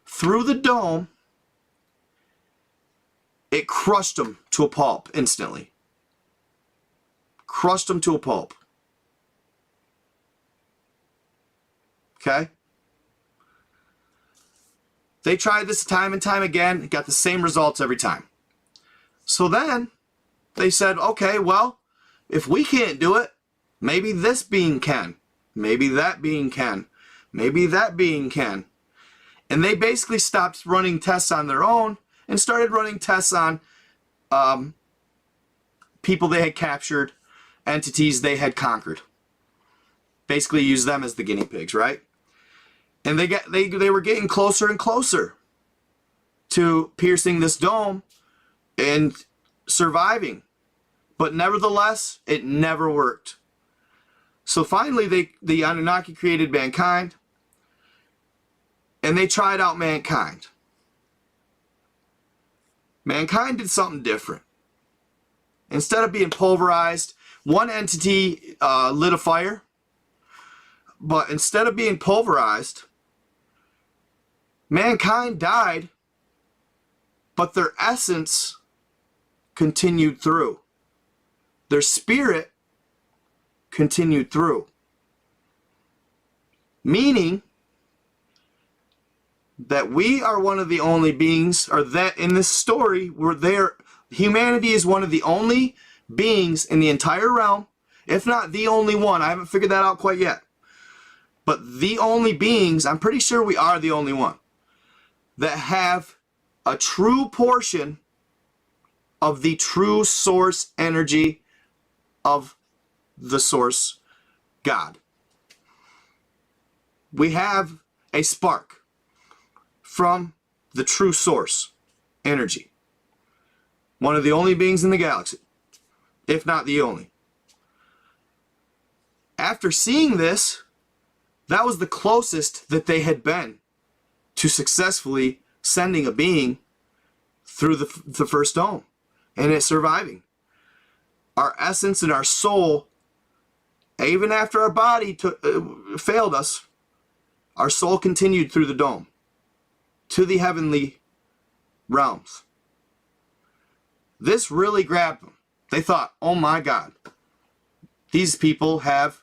through the dome, it crushed them to a pulp instantly. Crushed them to a pulp. Okay? They tried this time and time again and got the same results every time. So then they said, okay, well, if we can't do it, maybe this being can. Maybe that being can. Maybe that being can. And they basically stopped running tests on their own and started running tests on people they had captured, entities they had conquered. Basically used them as the guinea pigs, right? And they were getting closer and closer to piercing this dome and surviving. But nevertheless, it never worked. So finally, the Anunnaki created mankind, and they tried out mankind. Mankind did something different. Instead of being pulverized, one entity lit a fire, but instead of being pulverized, mankind died, but their essence continued through. Their spirit continued through. Meaning that we are one of the only beings, or that in this story, humanity is one of the only beings in the entire realm, if not the only one. I haven't figured that out quite yet. But the only beings, I'm pretty sure we are the only one, that have a true portion of the true source energy of the source God. We have a spark from the true source energy. One of the only beings in the galaxy, if not the only. after seeing this, that was the closest that they had been to successfully sending a being through the first dome and it surviving. Our essence and our soul, even after our body failed us, our soul continued through the dome to the heavenly realms. This really grabbed them. They thought, oh my God, these people have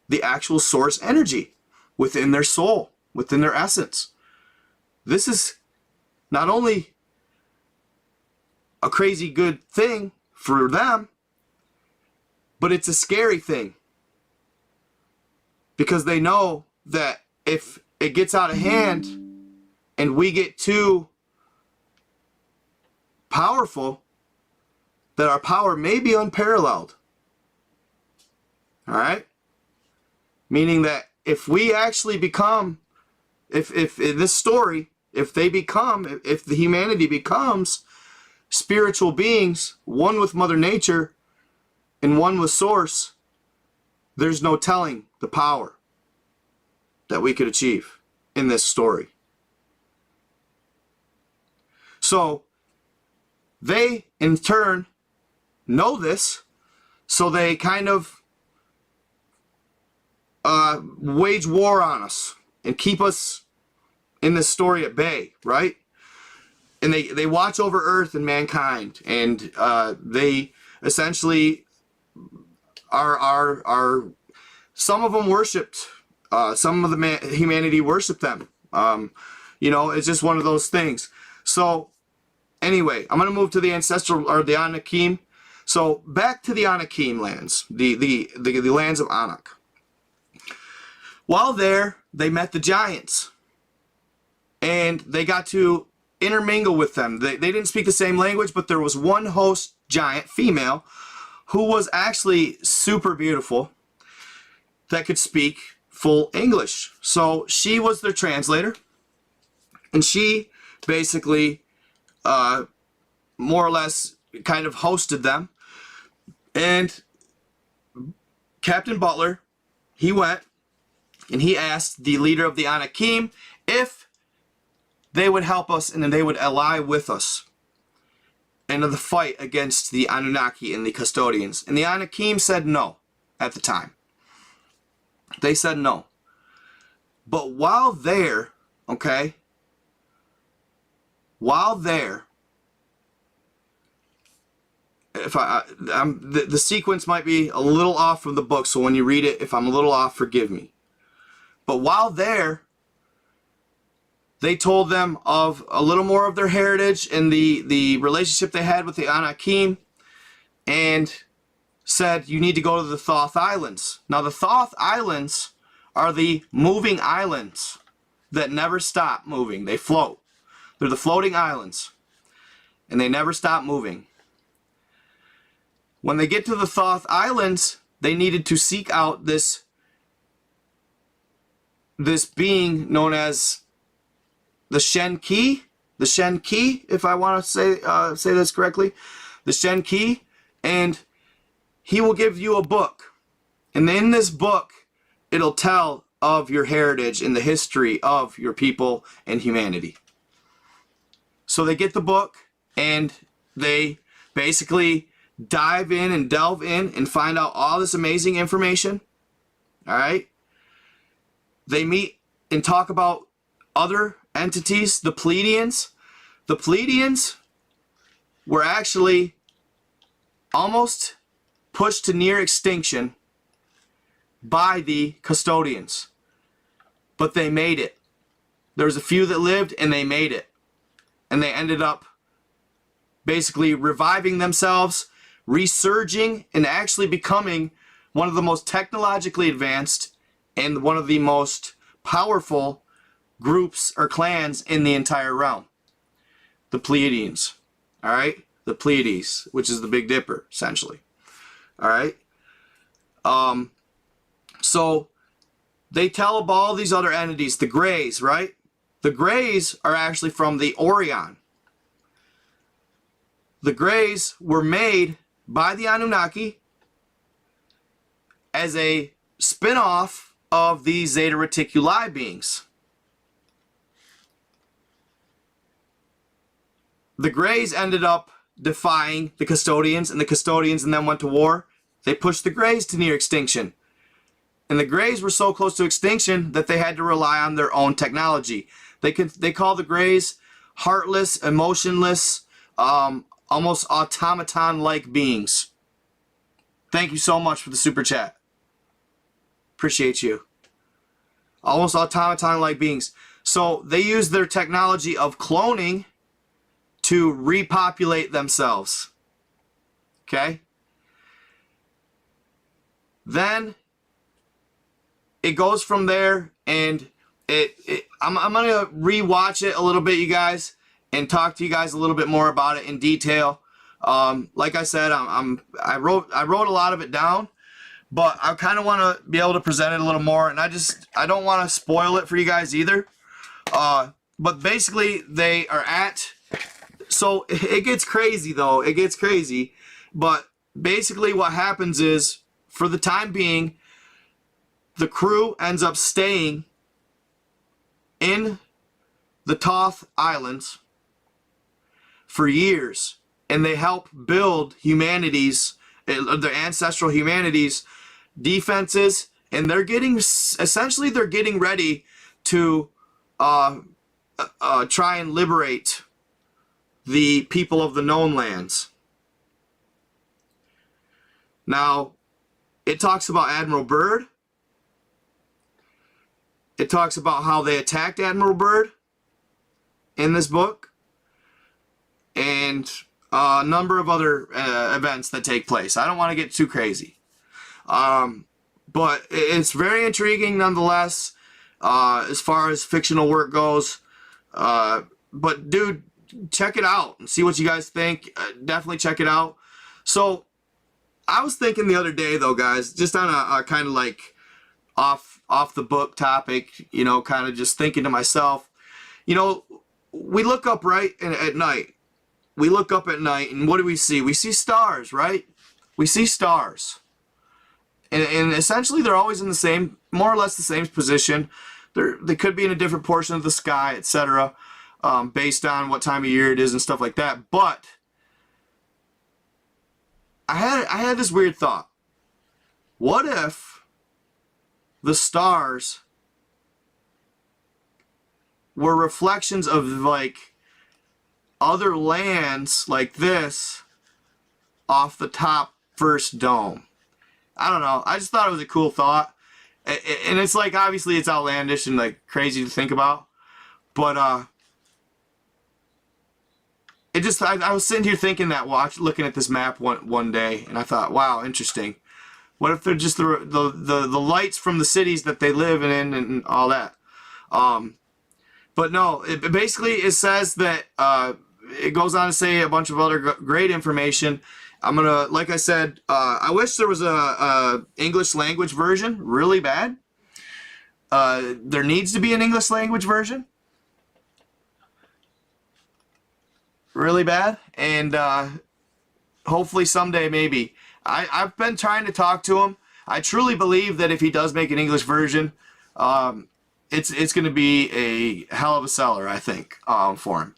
the actual source energy within their soul, within their essence. This is not only a crazy good thing for them, but it's a scary thing. Because they know that if it gets out of hand and we get too powerful, that our power may be unparalleled. Alright? Meaning that if we actually become, if in this story, if the humanity becomes spiritual beings, one with Mother Nature and one with Source, there's no telling the power that we could achieve in this story. So, they in turn know this, so they kind of wage war on us and keep us in this story at bay, right? And they watch over Earth and mankind, and they essentially are some of them worshipped, some of the humanity worshipped them. You know, it's just one of those things. So anyway, I'm going to move to the ancestral, or the Anakim. So back to the Anakim lands, the lands of Anak. While there, they met the giants, and they got to intermingle with them. They didn't speak the same language, but there was one host giant, female, who was actually super beautiful, that could speak full English. So she was their translator, and she basically more or less kind of hosted them. And Captain Butler, he went and he asked the leader of the Anakim if they would help us and then they would ally with us in the fight against the Anunnaki and the custodians. And the Anakim said no at the time. They said no. But while there, okay, while there, if the sequence might be a little off from the book, so when you read it, if I'm a little off, forgive me. But while there, they told them of a little more of their heritage and the relationship they had with the Anakim, and said, you need to go to the Thoth Islands. Now the Thoth Islands are the moving islands that never stop moving. They float. They're the floating islands, and they never stop moving. When they get to the Thoth Islands, they needed to seek out this being known as the Shen-Ki, if I want to say this correctly, the Shen-Ki, and he will give you a book. And in this book, it'll tell of your heritage and the history of your people and humanity. So they get the book, and they basically dive in and delve in and find out all this amazing information. Alright? They meet and talk about other entities, the Pleiadians. The Pleiadians were actually almost pushed to near extinction by the custodians. But they made it. There was a few that lived, and they made it. And they ended up basically reviving themselves, resurging, and actually becoming one of the most technologically advanced and one of the most powerful groups or clans in the entire realm. The Pleiadians. Alright? The Pleiades, which is the Big Dipper, essentially. Alright? So, they tell of all these other entities. The Greys, right? The Greys are actually from the Orion. The Greys were made by the Anunnaki as a spin-off of these Zeta Reticuli beings. The Greys ended up defying the Custodians, and the Custodians and then went to war. They pushed the Greys to near extinction. And the Greys were so close to extinction that they had to rely on their own technology. They call the Greys heartless, emotionless, almost automaton-like beings. Thank you so much for the super chat. Appreciate you. Almost automaton-like beings. So they use their technology of cloning to repopulate themselves. Okay? Then it goes from there, and I'm gonna rewatch it a little bit, you guys, and talk to you guys a little bit more about it in detail. Like I said, I wrote a lot of it down, but I kind of want to be able to present it a little more, and I don't want to spoil it for you guys either. But basically, they are at. So it gets crazy, though. It gets crazy, but basically, what happens is, for the time being, the crew ends up staying in the Toth Islands for years, and they help build humanity's, their ancestral humanity's defenses, and they're getting, essentially they're getting ready to try and liberate the people of the known lands. Now, it talks about Admiral Byrd. It talks about how they attacked Admiral Byrd in this book, and a number of other events that take place. I don't want to get too crazy, but it's very intriguing nonetheless, as far as fictional work goes. But dude, check it out and see what you guys think. Definitely check it out. So I was thinking the other day, though, guys, just on a kind of like off the book topic, you know, kind of just thinking to myself, you know, we look up at night. We look up at night, and what do we see? We see stars, right? We see stars. And essentially they're always in the same, more or less the same position. They could be in a different portion of the sky, etc., based on what time of year it is and stuff like that. But I had this weird thought. What if the stars were reflections of, like, other lands like this off the top first dome? I don't know. I just thought it was a cool thought. And it's like, obviously it's outlandish and like crazy to think about. But it just, I was sitting here thinking that, looking at this map one day, and I thought, wow, interesting. What if they're just the lights from the cities that they live in and all that? But no, it says that, it goes on to say a bunch of other great information. I'm gonna, like I said, I wish there was a English language version, really bad. There needs to be an English language version, really bad, and hopefully someday, maybe. I've been trying to talk to him. I truly believe that if he does make an English version, it's going to be a hell of a seller, I think, for him.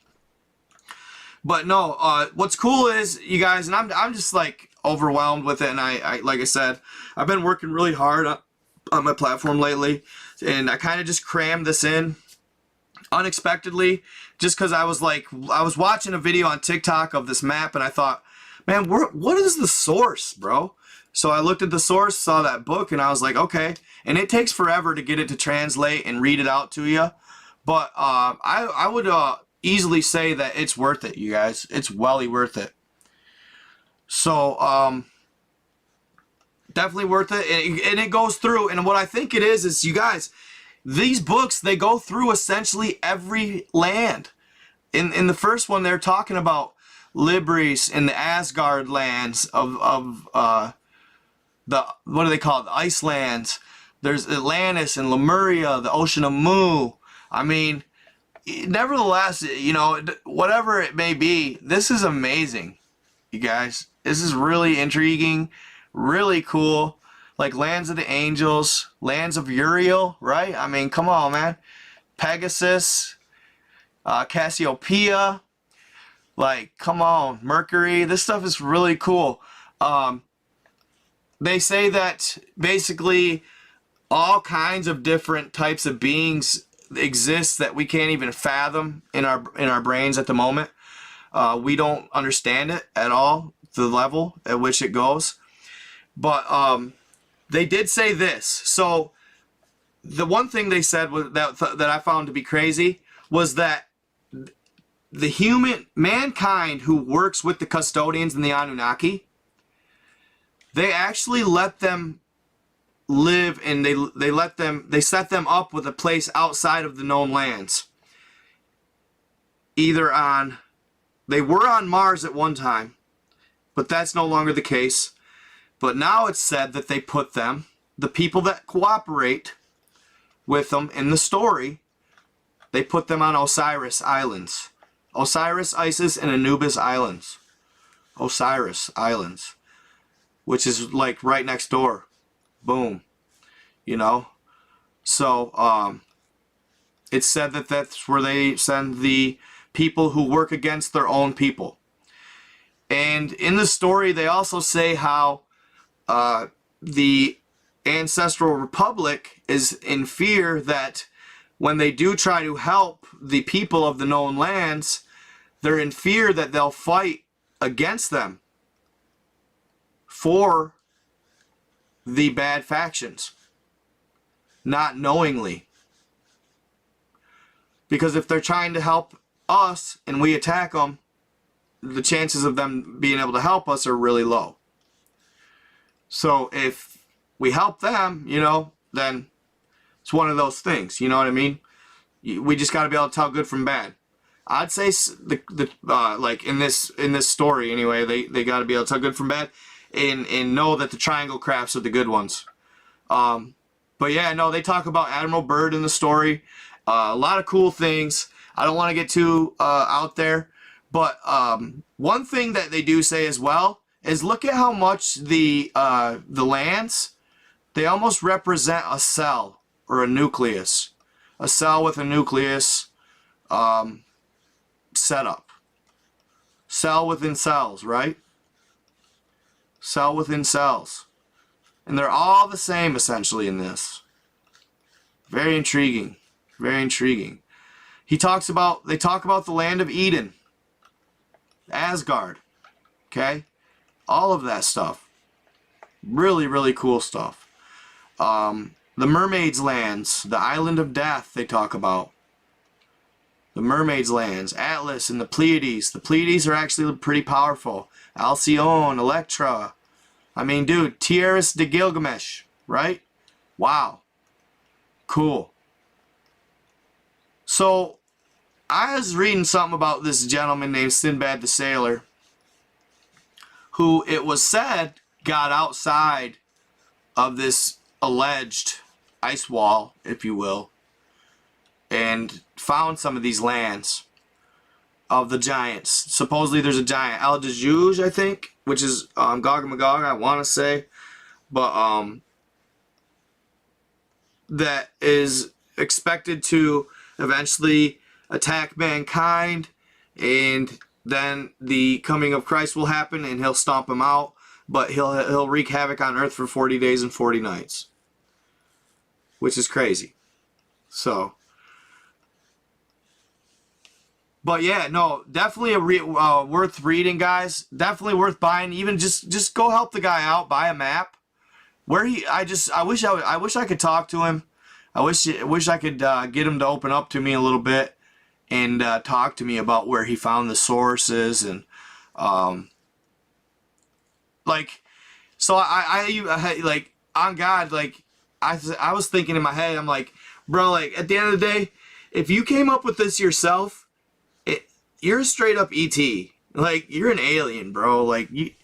But no, what's cool is, you guys, and I'm just like overwhelmed with it, and I like I said, I've been working really hard on my platform lately, and I kind of just crammed this in unexpectedly, just because I was watching a video on TikTok of this map, and I thought, man, what is the source, bro? So I looked at the source, saw that book, and I was like, okay. And it takes forever to get it to translate and read it out to you, but I would easily say that it's worth it, you guys. It's welly worth it. So definitely worth it, and it goes through. And what I think it is you guys, these books, they go through essentially every land. In the first one, they're talking about Libris and the Asgard lands of the, what do they call it, the Icelands. There's Atlantis and Lemuria, the Ocean of Mu. I mean, nevertheless, you know, whatever it may be, this is amazing, you guys. This is really intriguing, really cool. like Lands of the Angels, Lands of Uriel, right? I mean, come on, man. Pegasus, Cassiopeia, like, come on, Mercury. This stuff is really cool. They say that basically all kinds of different types of beings exist that we can't even fathom in our brains at the moment. We don't understand it at all, the level at which it goes. But they did say this. So the one thing they said was that I found to be crazy was that the mankind who works with the custodians and the Anunnaki, they actually let them live, and they set them up with a place outside of the known lands. They were on Mars at one time, but that's no longer the case. But now it's said that they put them, the people that cooperate with them in the story, they put them on Osiris Islands. Osiris, Isis, and Anubis Islands. Osiris Islands. Which is like right next door. Boom. You know? So, it's said that that's where they send the people who work against their own people. And in the story, they also say how the Ancestral Republic is in fear that when they do try to help the people of the known lands, they're in fear that they'll fight against them for the bad factions, not knowingly. Because if they're trying to help us and we attack them, the chances of them being able to help us are really low. So if we help them, you know, then it's one of those things, you know what I mean? We just got to be able to tell good from bad. I'd say like in this story anyway, they got to be able to tell good from bad, and know that the triangle crafts are the good ones. But yeah, no, they talk about Admiral Byrd in the story. A lot of cool things. I don't want to get too out there, but one thing that they do say as well is look at how much the lands, they almost represent a cell or a nucleus. A cell with a nucleus setup. Cell within cells, right? Cell within cells. And they're all the same essentially in this. Very intriguing. Very intriguing. They talk about the land of Eden. Asgard. Okay? All of that stuff. Really, really cool stuff. The Mermaids' lands, the Island of Death they talk about. The Mermaids' lands, Atlas and the Pleiades. The Pleiades are actually pretty powerful. Alcyone, Electra. I mean, dude, Tiaras de Gilgamesh, right? Wow. Cool. So, I was reading something about this gentleman named Sinbad the Sailor, who it was said got outside of this alleged ice wall, if you will, and found some of these lands of the giants. Supposedly there's a giant, El Dejouge, I think, which is Gog and Magog, I want to say, but that is expected to eventually attack mankind, and then the coming of Christ will happen and he'll stomp him out, but he'll wreak havoc on earth for 40 days and 40 nights. Which is crazy. So, but yeah, no, definitely worth reading, guys. Definitely worth buying. Even just go help the guy out. Buy a map. I wish I could talk to him. I wish I could get him to open up to me a little bit and talk to me about where he found the sources and like. So I like on God, like. I was thinking in my head, I'm like, bro, like, at the end of the day, if you came up with this yourself, you're straight up E.T. Like, you're an alien, bro. Like, you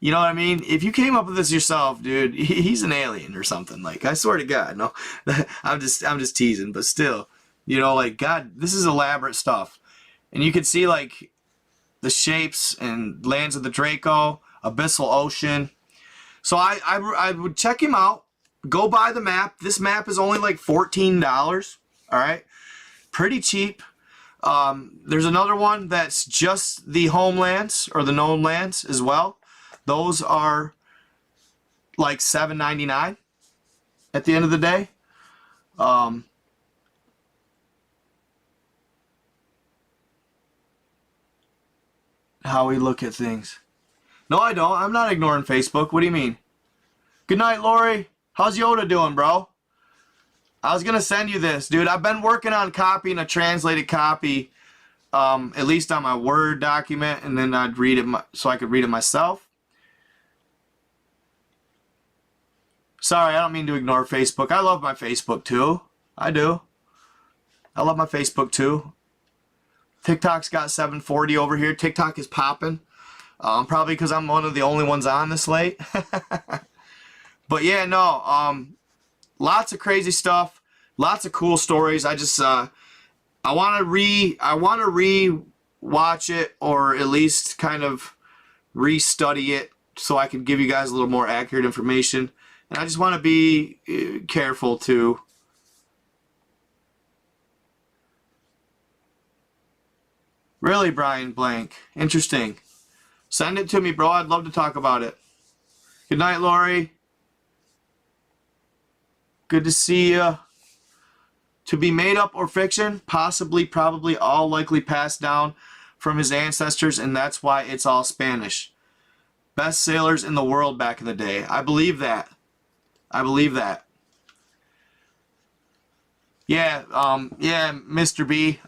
know what I mean? If you came up with this yourself, dude, he's an alien or something. Like, I swear to God, no. I'm just teasing, but still, you know, like, God, this is elaborate stuff. And you can see, like, the shapes and lands of the Draco, Abyssal Ocean. So I would check him out. go buy the map. This map is only like $14. All right, pretty cheap. There's another one that's just the homelands or the known lands as well. Those are like $7.99 at the end of the day. How we look at things. No, I don't. I'm not ignoring Facebook. What do you mean? Good night, Lori. How's Yoda doing, bro? I was going to send you this, dude. I've been working on copying a translated copy, at least on my Word document, and then I'd read it so I could read it myself. Sorry, I don't mean to ignore Facebook. I love my Facebook, too. I do. I love my Facebook, too. TikTok's got 740 over here. TikTok is popping. Probably because I'm one of the only ones on this late. But yeah, no. Lots of crazy stuff. Lots of cool stories. I just I want to re-watch it, or at least kind of re-study it so I can give you guys a little more accurate information. And I just want to be careful too. Really, Brian Blank. Interesting. Send it to me, bro. I'd love to talk about it. Good night, Lori. Good to see you. To be made up or fiction, possibly, probably, all likely passed down from his ancestors, and that's why it's all Spanish. Best sailors in the world back in the day. I believe that. I believe that. Yeah, yeah, Mr. B.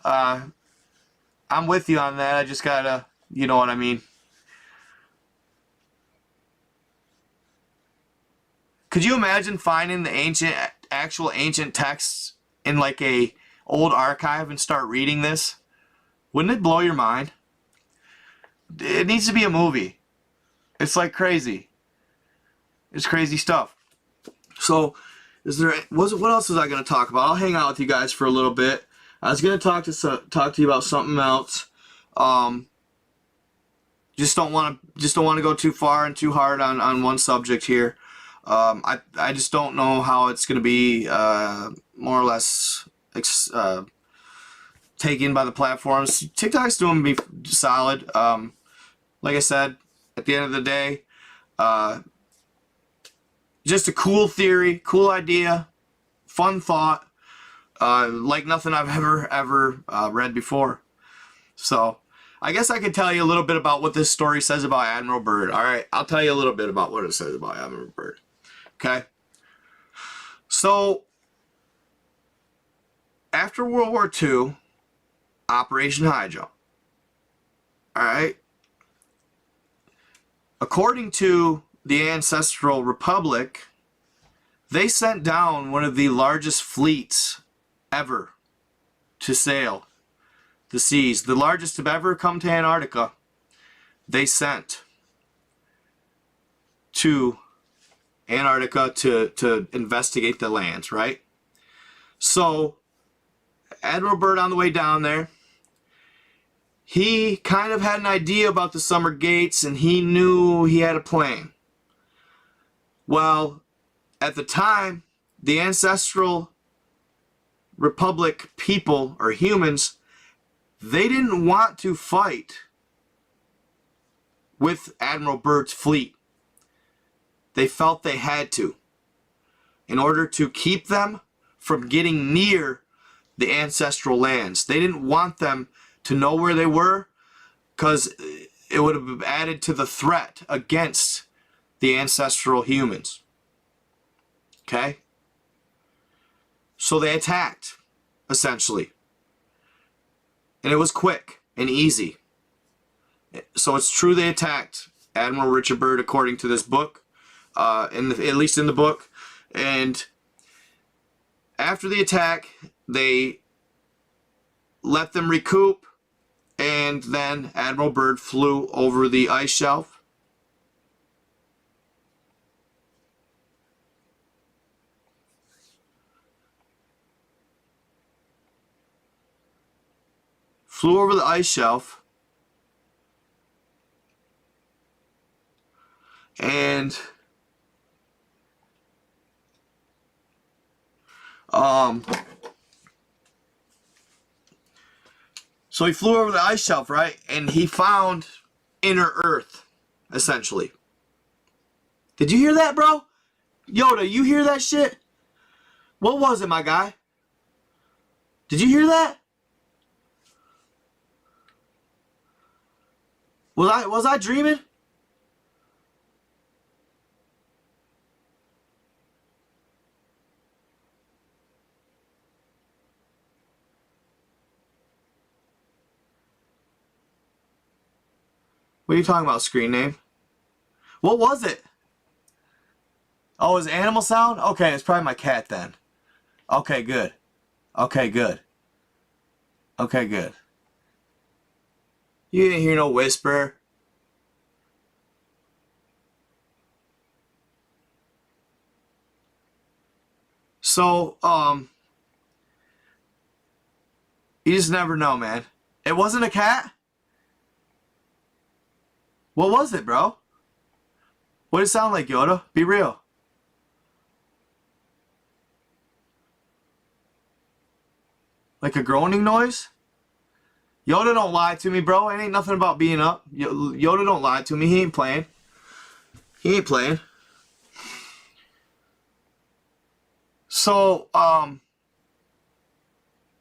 I'm with you on that. I just gotta, you know what I mean. Could you imagine finding the actual ancient texts in like a old archive and start reading this? Wouldn't it blow your mind? It needs to be a movie. It's like crazy. It's crazy stuff. So, what else was I going to talk about? I'll hang out with you guys for a little bit. I was going to talk to you about something else. Just don't want to go too far and too hard on one subject here. I just don't know how it's going to be more or less taken by the platforms. TikTok's doing me solid. Like I said, at the end of the day, just a cool theory, cool idea, fun thought, like nothing I've ever read before. So, I guess I could tell you a little bit about what this story says about Admiral Byrd. Alright, I'll tell you a little bit about what it says about Admiral Byrd. Okay? So, after World War II, Operation High Jump. Alright? According to the Ancestral Republic, they sent down one of the largest fleets ever to sail the seas. The largest to ever come to Antarctica, they sent to Antarctica to investigate the lands, right? So, Admiral Byrd on the way down there, he kind of had an idea about the summer gates, and he knew he had a plan. Well, at the time, the Ancestral Republic people, or humans, they didn't want to fight with Admiral Byrd's fleet. They felt they had to, in order to keep them from getting near the ancestral lands. They didn't want them to know where they were, because it would have added to the threat against the ancestral humans. Okay? So they attacked, essentially. And it was quick and easy. So it's true they attacked Admiral Richard Byrd, according to this book, at least in the book. And after the attack, they let them recoup, and then Admiral Byrd flew over the ice shelf. Flew over the ice shelf, and So he flew over the ice shelf, right? And he found inner Earth, essentially. Did you hear that, bro? Yoda, you hear that shit? What was it, my guy? Did you hear that? Was I dreaming? What are you talking about, screen name? What was it? Oh, it was animal sound? Okay, it's probably my cat then. Okay, good. Okay, good. Okay, good. You didn't hear no whisper. So, you just never know, man. It wasn't a cat? What was it, bro? What did it sound like, Yoda? Be real. Like a groaning noise? Yoda don't lie to me, bro. It ain't nothing about being up. Yoda don't lie to me. He ain't playing. He ain't playing. So,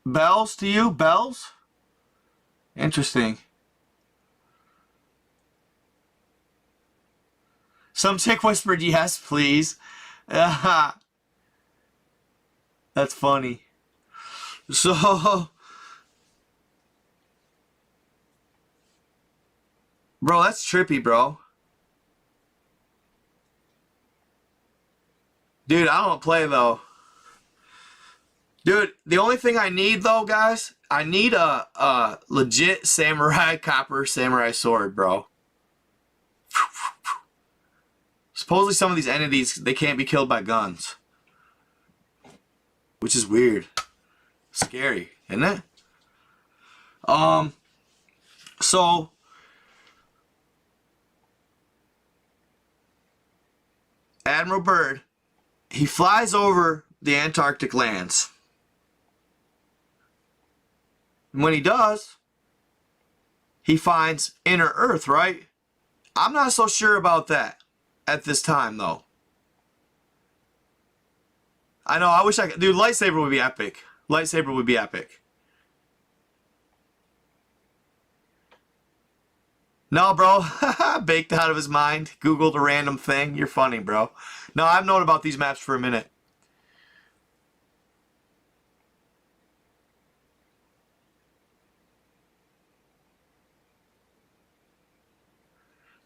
bells to you? Bells? Interesting. Some chick whispered, yes, please. That's funny. So, bro, that's trippy, bro. Dude, I don't play, though. Dude, the only thing I need, though, guys, I need a legit samurai copper samurai sword, bro. Supposedly some of these entities, they can't be killed by guns. Which is weird. Scary, isn't it? So Admiral Byrd, he flies over the Antarctic lands. And when he does, he finds inner Earth, right? I'm not so sure about that at this time, though. I know, I wish I could. Dude, lightsaber would be epic. Lightsaber would be epic. No, bro. Baked out of his mind. Googled a random thing. You're funny, bro. No, I've known about these maps for a minute.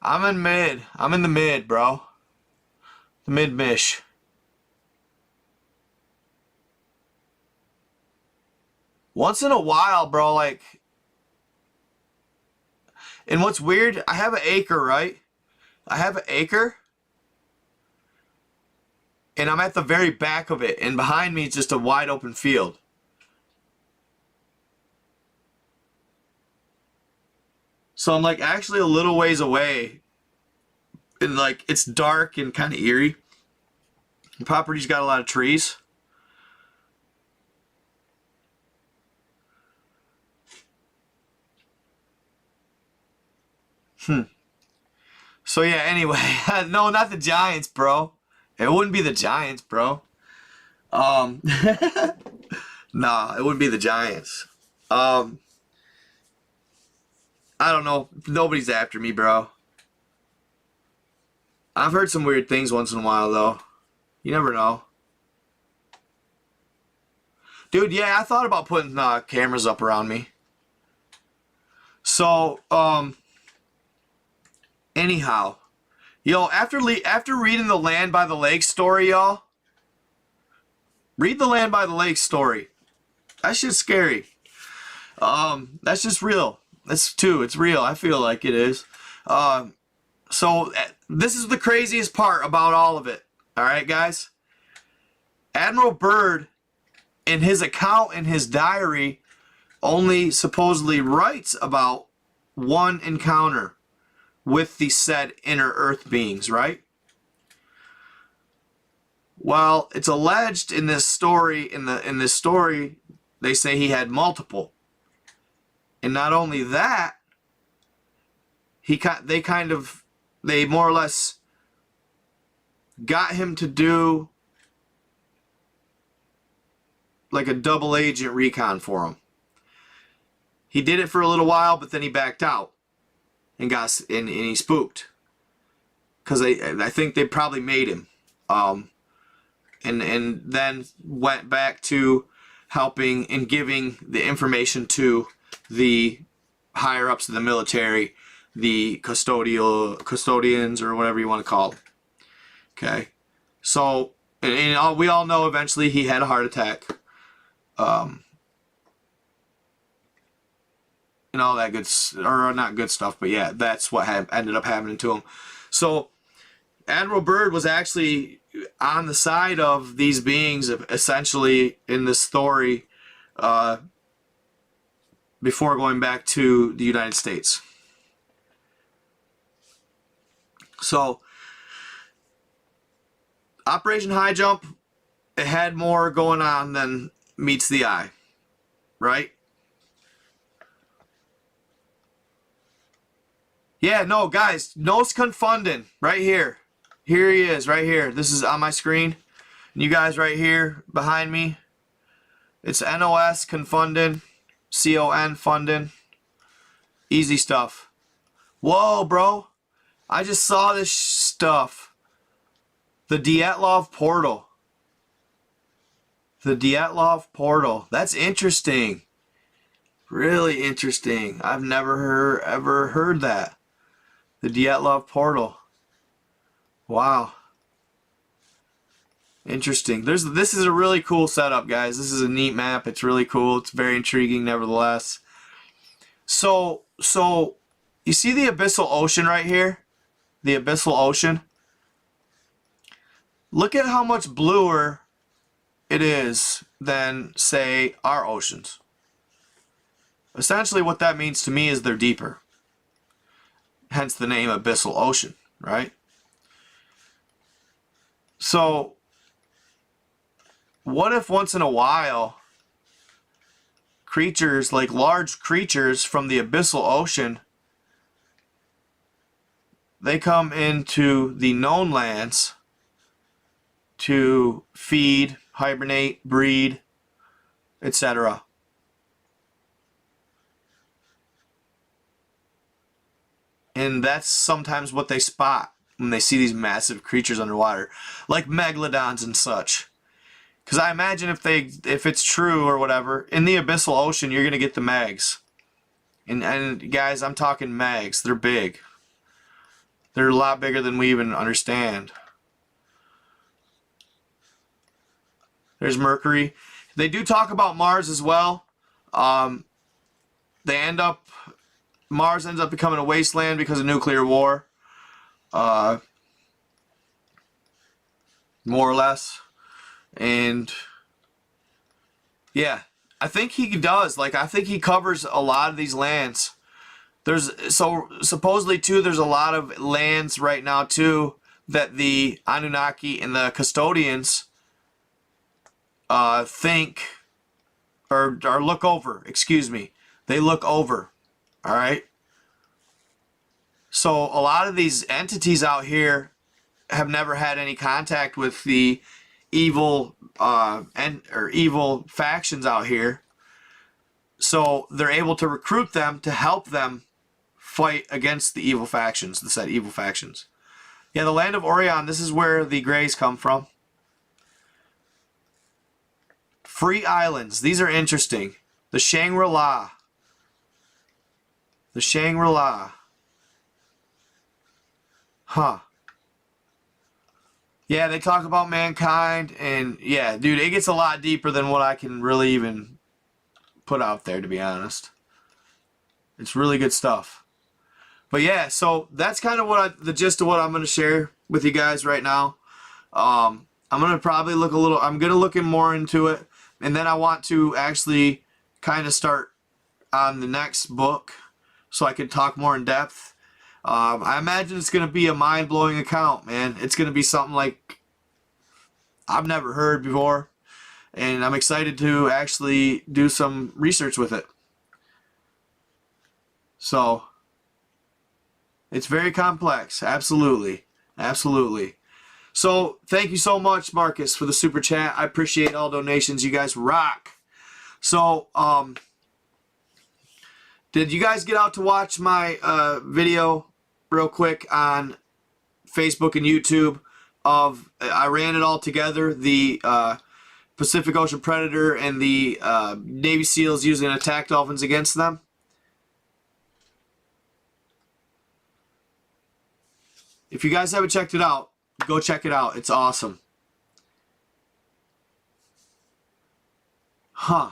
I'm in mid. I'm in the mid, bro. The mid-mish. Once in a while, bro, like... And what's weird, I have an acre, right? I have an acre. And I'm at the very back of it. And behind me is just a wide open field. So I'm like actually a little ways away. And like it's dark and kind of eerie. The property's got a lot of trees. So yeah, anyway. No, not the Giants, bro. It wouldn't be the Giants, bro. Nah, it wouldn't be the Giants. I don't know. Nobody's after me, bro. I've heard some weird things once in a while, though. You never know. Dude, yeah, I thought about putting cameras up around me. So, anyhow. Yo, after reading the Land by the Lake story, y'all. Read the Land by the Lake story. That shit's scary. That's just real. That's too. It's real. I feel like it is. So this is the craziest part about all of it. All right, guys. Admiral Byrd, in his account in his diary, only supposedly writes about one encounter with the said inner Earth beings, right? Well, it's alleged in this story, in this story, they say he had multiple. And not only that, they more or less got him to do like a double agent recon for him. He did it for a little while, but then he backed out and he spooked, because I think they probably made him, and then went back to helping and giving the information to the higher ups of the military, the custodians, or whatever you want to call them. Okay, so and we all know eventually he had a heart attack, and all that good, or not good stuff, but yeah, that's what ended up happening to him. So Admiral Byrd was actually on the side of these beings, essentially, in this story, before going back to the United States. So Operation High Jump, it had more going on than meets the eye, right? Yeah, no, guys, Nos Confunden, right here. Here he is, right here. This is on my screen. And you guys right here behind me. It's Nos Confunden, C-O-N Funden. Easy stuff. Whoa, bro. I just saw this stuff. The Dyatlov portal. The Dyatlov portal. That's interesting. Really interesting. I've never ever heard that. The Dyatlov portal. Wow. Interesting. This is a really cool setup, guys. This is a neat map. It's really cool. It's very intriguing, nevertheless. So you see the abyssal ocean right here? The abyssal ocean. Look at how much bluer it is than, say, our oceans. Essentially what that means to me is they're deeper. Hence the name abyssal ocean, right? So what if once in a while creatures, like large creatures from the abyssal ocean, they come into the known lands to feed, hibernate, breed, etc. And that's sometimes what they spot when they see these massive creatures underwater, like megalodons and such. Because I imagine if it's true or whatever, in the abyssal ocean you're gonna get the mags. And guys, I'm talking mags. They're big. They're a lot bigger than we even understand. There's Mercury. They do talk about Mars as well. Mars ends up becoming a wasteland because of nuclear war. More or less. And yeah, I think he does. Like, I think he covers a lot of these lands. Supposedly too, there's a lot of lands right now too that the Anunnaki and the custodians think or look over. Excuse me. They look over. All right. So a lot of these entities out here have never had any contact with the evil evil factions out here. So they're able to recruit them to help them fight against the evil factions, the said evil factions. Yeah, the land of Orion, this is where the Greys come from. Free islands, these are interesting. The Shangri-La. The Shangri-La. Huh. Yeah, they talk about mankind, and yeah, dude, it gets a lot deeper than what I can really even put out there, to be honest. It's really good stuff. But yeah, so that's kind of the gist of what I'm going to share with you guys right now. I'm going to probably I'm going to look more into it, and then I want to actually kind of start on the next book so I can talk more in depth. I imagine it's going to be a mind-blowing account, man. It's going to be something like, I've never heard before, and I'm excited to actually do some research with it. So it's very complex. Absolutely. Absolutely. So thank you so much, Marcus, for the super chat. I appreciate all donations. You guys rock. So did you guys get out to watch my video real quick on Facebook and YouTube of, I ran it all together, the Pacific Ocean Predator and the Navy SEALs using attack dolphins against them? If you guys haven't checked it out, go check it out. It's awesome. Huh.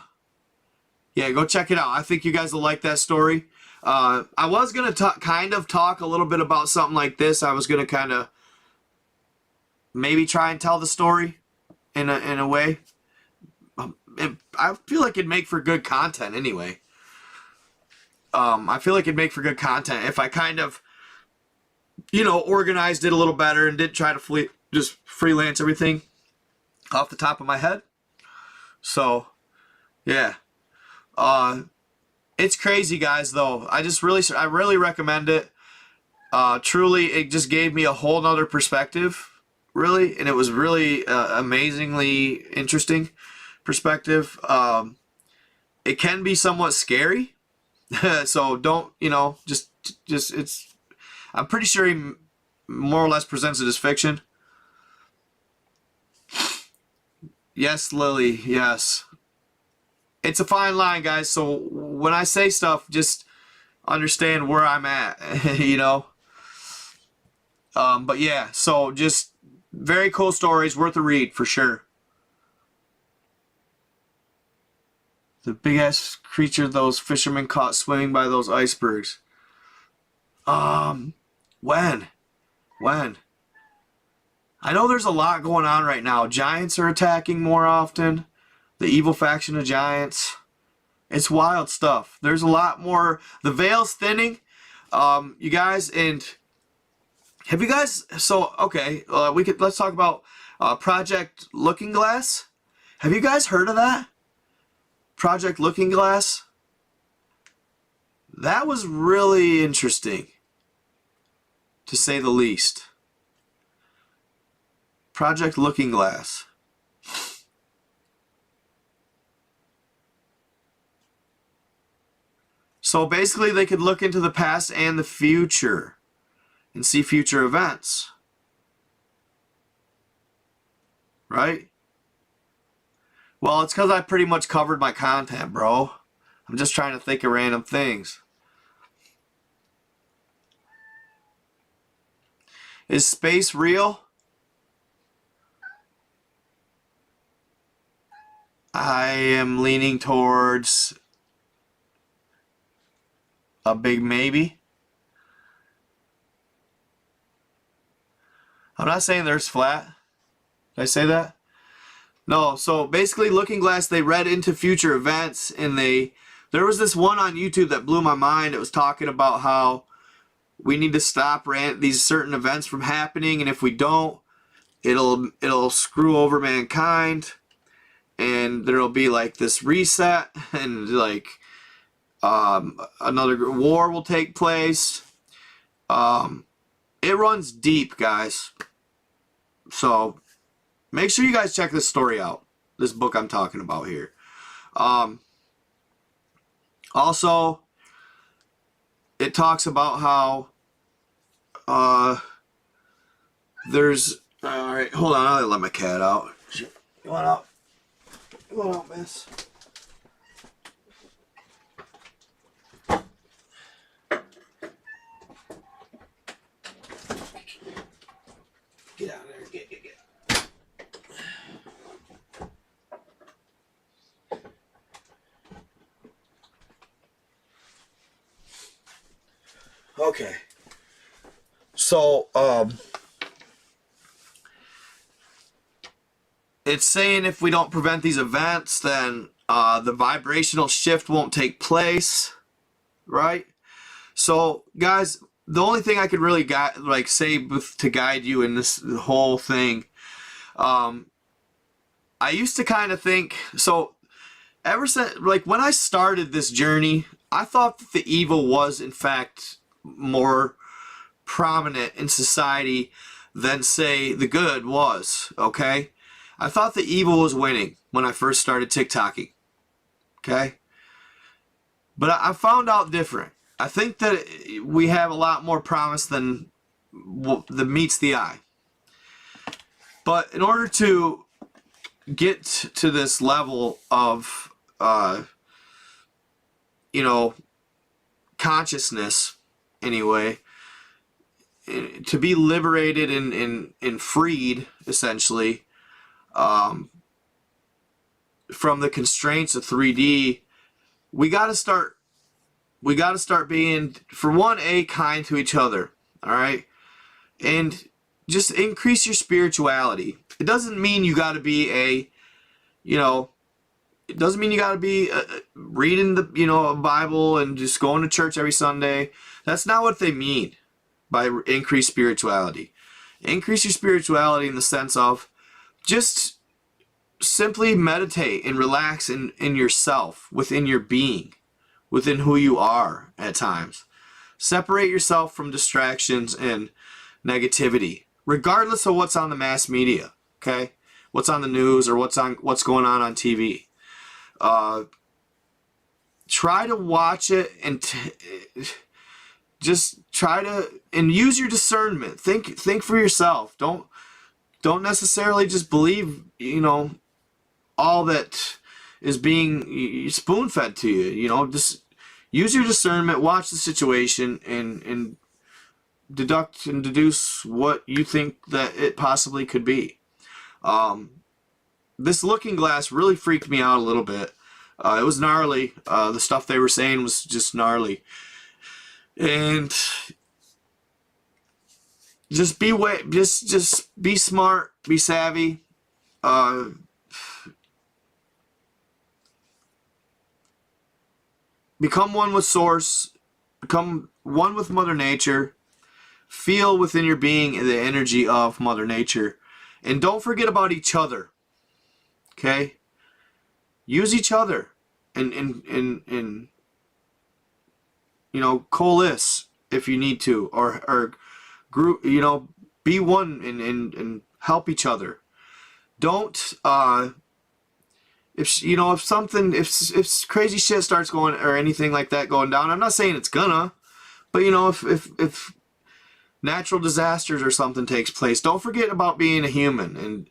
Yeah, go check it out. I think you guys will like that story. I was going to kind of talk a little bit about something like this. I was going to kind of maybe try and tell the story in a way. I feel like it'd make for good content anyway. I feel like it'd make for good content if I kind of, you know, organized it a little better and didn't try to just freelance everything off the top of my head. So, yeah. It's crazy, guys, though. I really recommend it. Truly, it just gave me a whole nother perspective, really, and it was really amazingly interesting perspective. It can be somewhat scary, so don't, you know, just it's. I'm pretty sure he more or less presents it as fiction. Yes, Lily. Yes. It's a fine line, guys, so when I say stuff, just understand where I'm at, you know? But yeah, so just very cool stories, worth a read, for sure. The big-ass creature those fishermen caught swimming by those icebergs. When? I know there's a lot going on right now. Giants are attacking more often. The evil faction of giants. It's wild stuff. There's a lot more. The veil's thinning. You guys, and have you guys, so, okay, let's talk about Project Looking Glass. Have you guys heard of that? Project Looking Glass? That was really interesting, to say the least. Project Looking Glass. So basically they could look into the past and the future and see future events. Right? Well, it's because I pretty much covered my content, bro. I'm just trying to think of random things. Is space real? I am leaning towards a big maybe. I'm not saying the Earth's flat. Did I say that? No, so basically Looking Glass, they read into future events, and there was this one on YouTube that blew my mind. It was talking about how we need to stop these certain events from happening, and if we don't, it'll screw over mankind, and there'll be like this reset, and like another war will take place. It runs deep, guys. So make sure you guys check this story out. This book I'm talking about here. Also, it talks about how there's... Alright, hold on. I'll let my cat out. You want out? You want out, miss? Get out of there. Get. Okay. So, it's saying if we don't prevent these events, then the vibrational shift won't take place, right? So, guys, the only thing I could really say to guide you in this whole thing, I used to kind of think, so ever since, like when I started this journey, I thought that the evil was in fact more prominent in society than, say, the good was, okay? I thought the evil was winning when I first started TikToking, okay? But I found out different. I think that we have a lot more promise than meets the eye. But in order to get to this level of, you know, consciousness, anyway, to be liberated and freed, essentially, from the constraints of 3D, we got to start being, for one, kind to each other, all right? And just increase your spirituality. It doesn't mean you got to be it doesn't mean you got to be reading the, a Bible and just going to church every Sunday. That's not what they mean by increased spirituality. Increase your spirituality in the sense of just simply meditate and relax in yourself, within your being, within who you are at times. Separate yourself from distractions and negativity, regardless of what's on the mass media, okay? What's on the news or what's going on TV. Try to watch it and just try to use your discernment. Think for yourself. Don't necessarily just believe, all that is being spoon-fed to you. Just use your discernment, watch the situation, and deduct and deduce what you think that it possibly could be. This looking glass really freaked me out a little bit. It was gnarly. The stuff they were saying was just gnarly. And just be smart, be savvy. Become one with Source. Become one with Mother Nature. Feel within your being the energy of Mother Nature. And don't forget about each other. Okay? Use each other and coalesce if you need to, or group, be one and help each other. Don't if crazy shit starts going or anything like that going down, I'm not saying it's gonna, but if natural disasters or something takes place, don't forget about being a human. And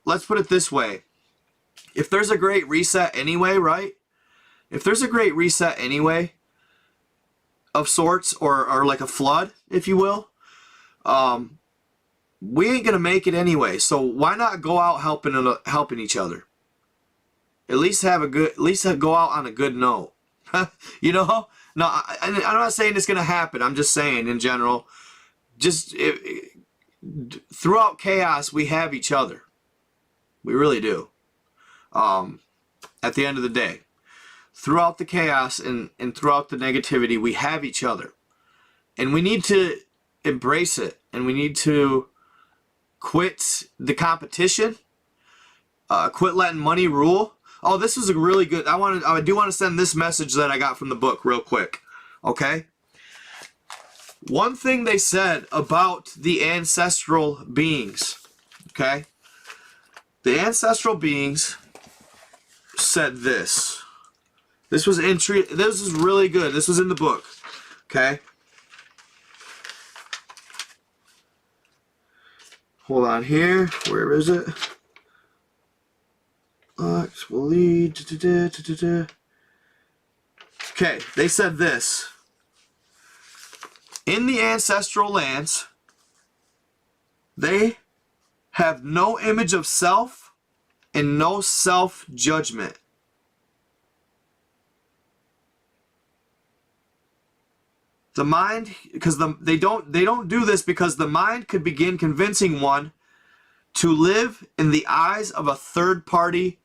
let's put it this way. If there's a great reset anyway, right? If there's a great reset anyway, of sorts, or like a flood, if you will, we ain't gonna make it anyway. So why not go out helping each other? At least go out on a good note. No, I'm not saying it's gonna happen. I'm just saying in general, throughout chaos, we have each other. We really do. At the end of the day, throughout the chaos and throughout the negativity, we have each other. And we need to embrace it. And we need to quit the competition. Quit letting money rule. Oh, this is a really good... I do want to send this message that I got from the book real quick. Okay? One thing they said about the ancestral beings. Okay? The ancestral beings said this. This was really good. This was in the book. Okay? Hold on here. Where is it? Will lead. Okay, they said this. In the ancestral lands, they have no image of self and no self-judgment. The mind, because they don't do this because the mind could begin convincing one to live in the eyes of a third party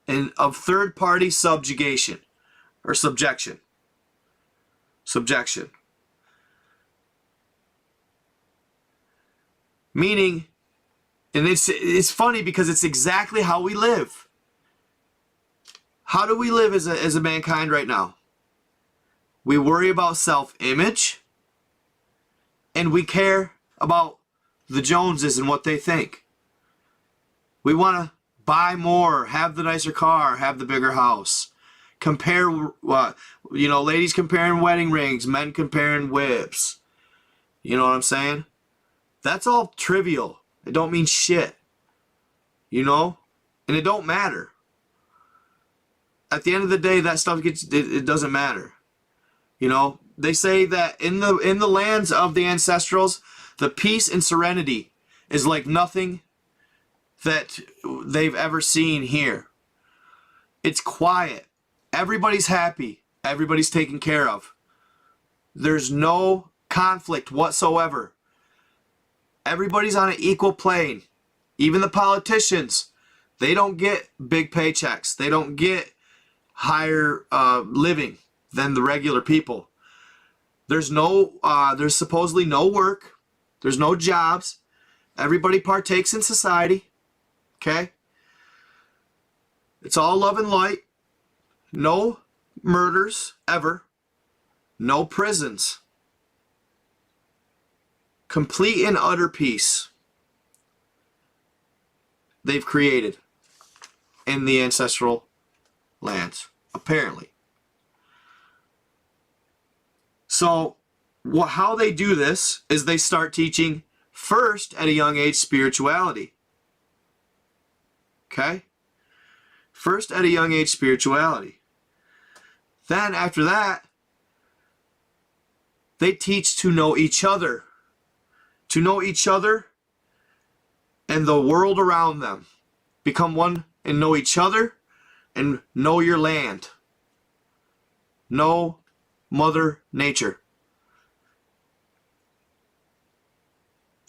and of third party subjugation or subjection. Meaning, And it's funny because it's exactly how we live. How do we live as a mankind right now? We worry about self-image, and we care about the Joneses and what they think. We want to buy more, have the nicer car, have the bigger house. Compare, ladies comparing wedding rings, men comparing whips. You know what I'm saying? That's all trivial. It don't mean shit. You know? And it don't matter. At the end of the day, that stuff it doesn't matter. You know? They say that in the lands of the ancestrals, the peace and serenity is like nothing that they've ever seen here. It's quiet. Everybody's happy. Everybody's taken care of. There's no conflict whatsoever. Everybody's on an equal plane. Even the politicians, they don't get big paychecks. They don't get higher living than the regular people. There's supposedly no work. There's no jobs. Everybody partakes in society. Okay? It's all love and light. No murders, ever. No prisons. Complete and utter peace they've created in the ancestral lands, apparently. So, how they do this is they start teaching first at a young age spirituality. Okay? First at a young age spirituality. Then after that, they teach to know each other. To know each other and the world around them. Become one and know each other and know your land. Know Mother Nature.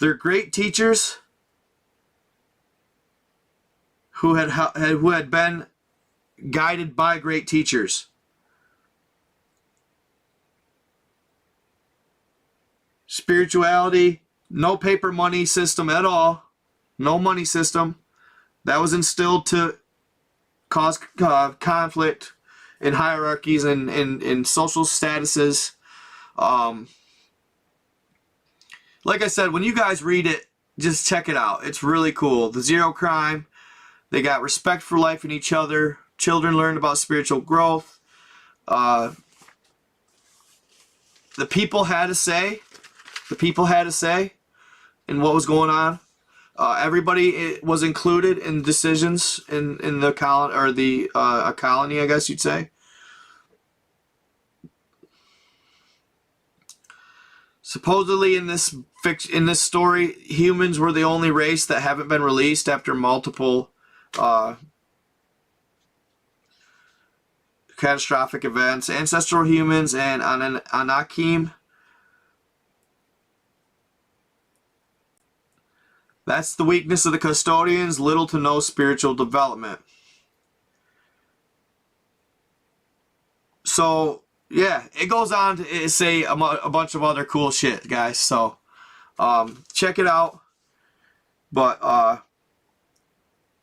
They're great teachers who had been guided by great teachers. Spirituality, no paper money system at all. No money system. That was instilled to cause conflict in hierarchies and social statuses. Like I said, when you guys read it, just check it out. It's really cool. The zero crime. They got respect for life and each other. Children learned about spiritual growth. The people had a say. The people had a say in what was going on. Everybody was included in decisions in the colony, or the a colony, I guess you'd say. Supposedly in this story, humans were the only race that haven't been released after multiple catastrophic events. Ancestral humans and Anakim. That's the weakness of the custodians, little to no spiritual development. So, yeah, it goes on to say a bunch of other cool shit, guys. So, check it out. But,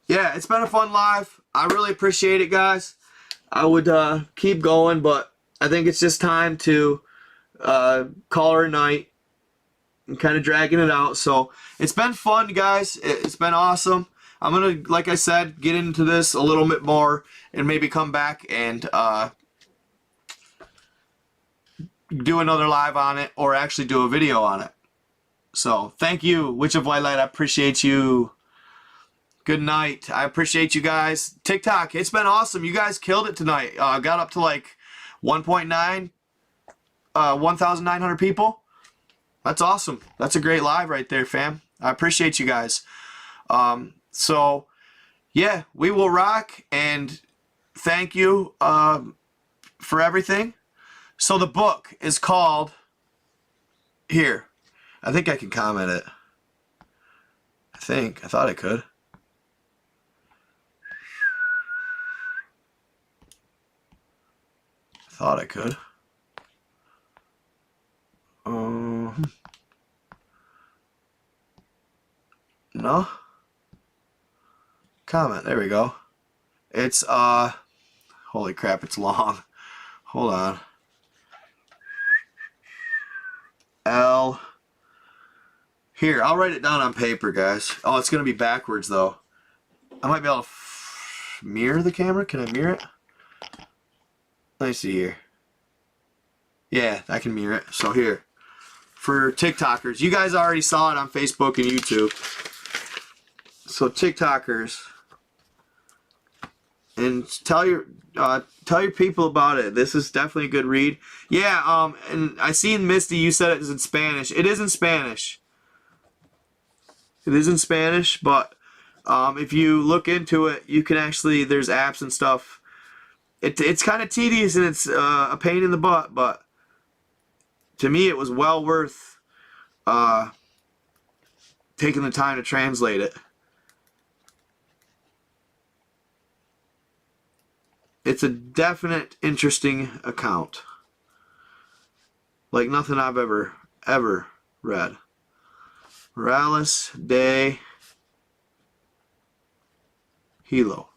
yeah, it's been a fun live. I really appreciate it, guys. I would keep going, but I think it's just time to call her a night. And kind of dragging it out. So it's been fun, guys. It's been awesome. I'm gonna, like I said, get into this a little bit more and maybe come back and do another live on it, or actually do a video on it. So thank you, Witch of White Light. I appreciate you. Good night. I appreciate you guys. TikTok, it's been awesome. You guys killed it tonight. Got up to like 1.9 1,900 people. That's awesome. That's a great live right there, fam. I appreciate you guys. So, yeah, we will rock, and thank you for everything. So the book is called, here, I think I can comment it. I thought I could. Thought I could. No. comment. There we go. It's holy crap, it's long. Hold on. L. Here, I'll write it down on paper, guys. Oh, it's gonna be backwards though. I might be able to mirror the camera. Can I mirror it? Let me see here. Yeah, I can mirror it. So here, for TikTokers, you guys already saw it on Facebook and YouTube. So TikTokers, and tell your people about it. This is definitely a good read. Yeah, and I seen Misty, you said it is in Spanish. It is in Spanish. It is in Spanish, but if you look into it, you can actually, there's apps and stuff. It's kind of tedious and it's a pain in the butt, but to me it was well worth taking the time to translate it. It's a definite interesting account. Like nothing I've ever read. Morales de Hilo.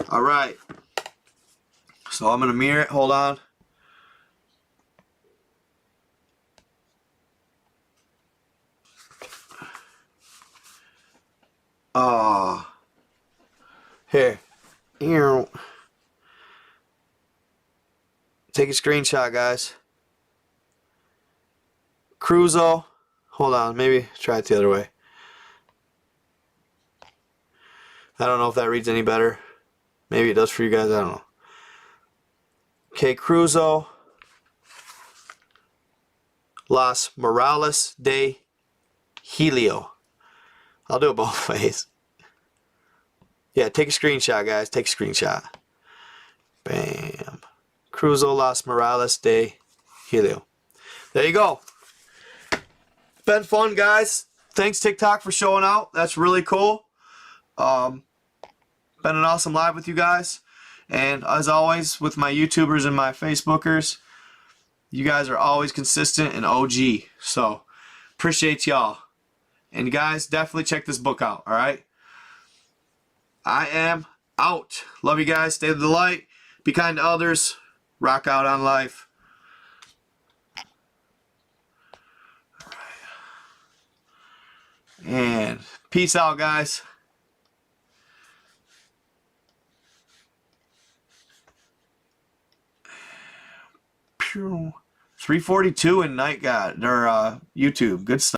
Alright. So I'm going to mirror it. Hold on. Here. Take a screenshot, guys. Cruzo. Hold on. Maybe try it the other way. I don't know if that reads any better. Maybe it does for you guys. I don't know. Okay, Cruzo Las Morales de Helio. I'll do it both ways. Yeah, take a screenshot, guys. Take a screenshot. Bam. Cruzo Las Morales de Helio. There you go. Been fun, guys. Thanks, TikTok, for showing out. That's really cool. Been an awesome live with you guys. And as always, with my YouTubers and my Facebookers, you guys are always consistent and OG. So, appreciate y'all. And guys, definitely check this book out, alright? I am out. Love you guys. Stay with the light. Be kind to others. Rock out on life. And peace out, guys. Pew. 342 in Night God or YouTube. Good stuff.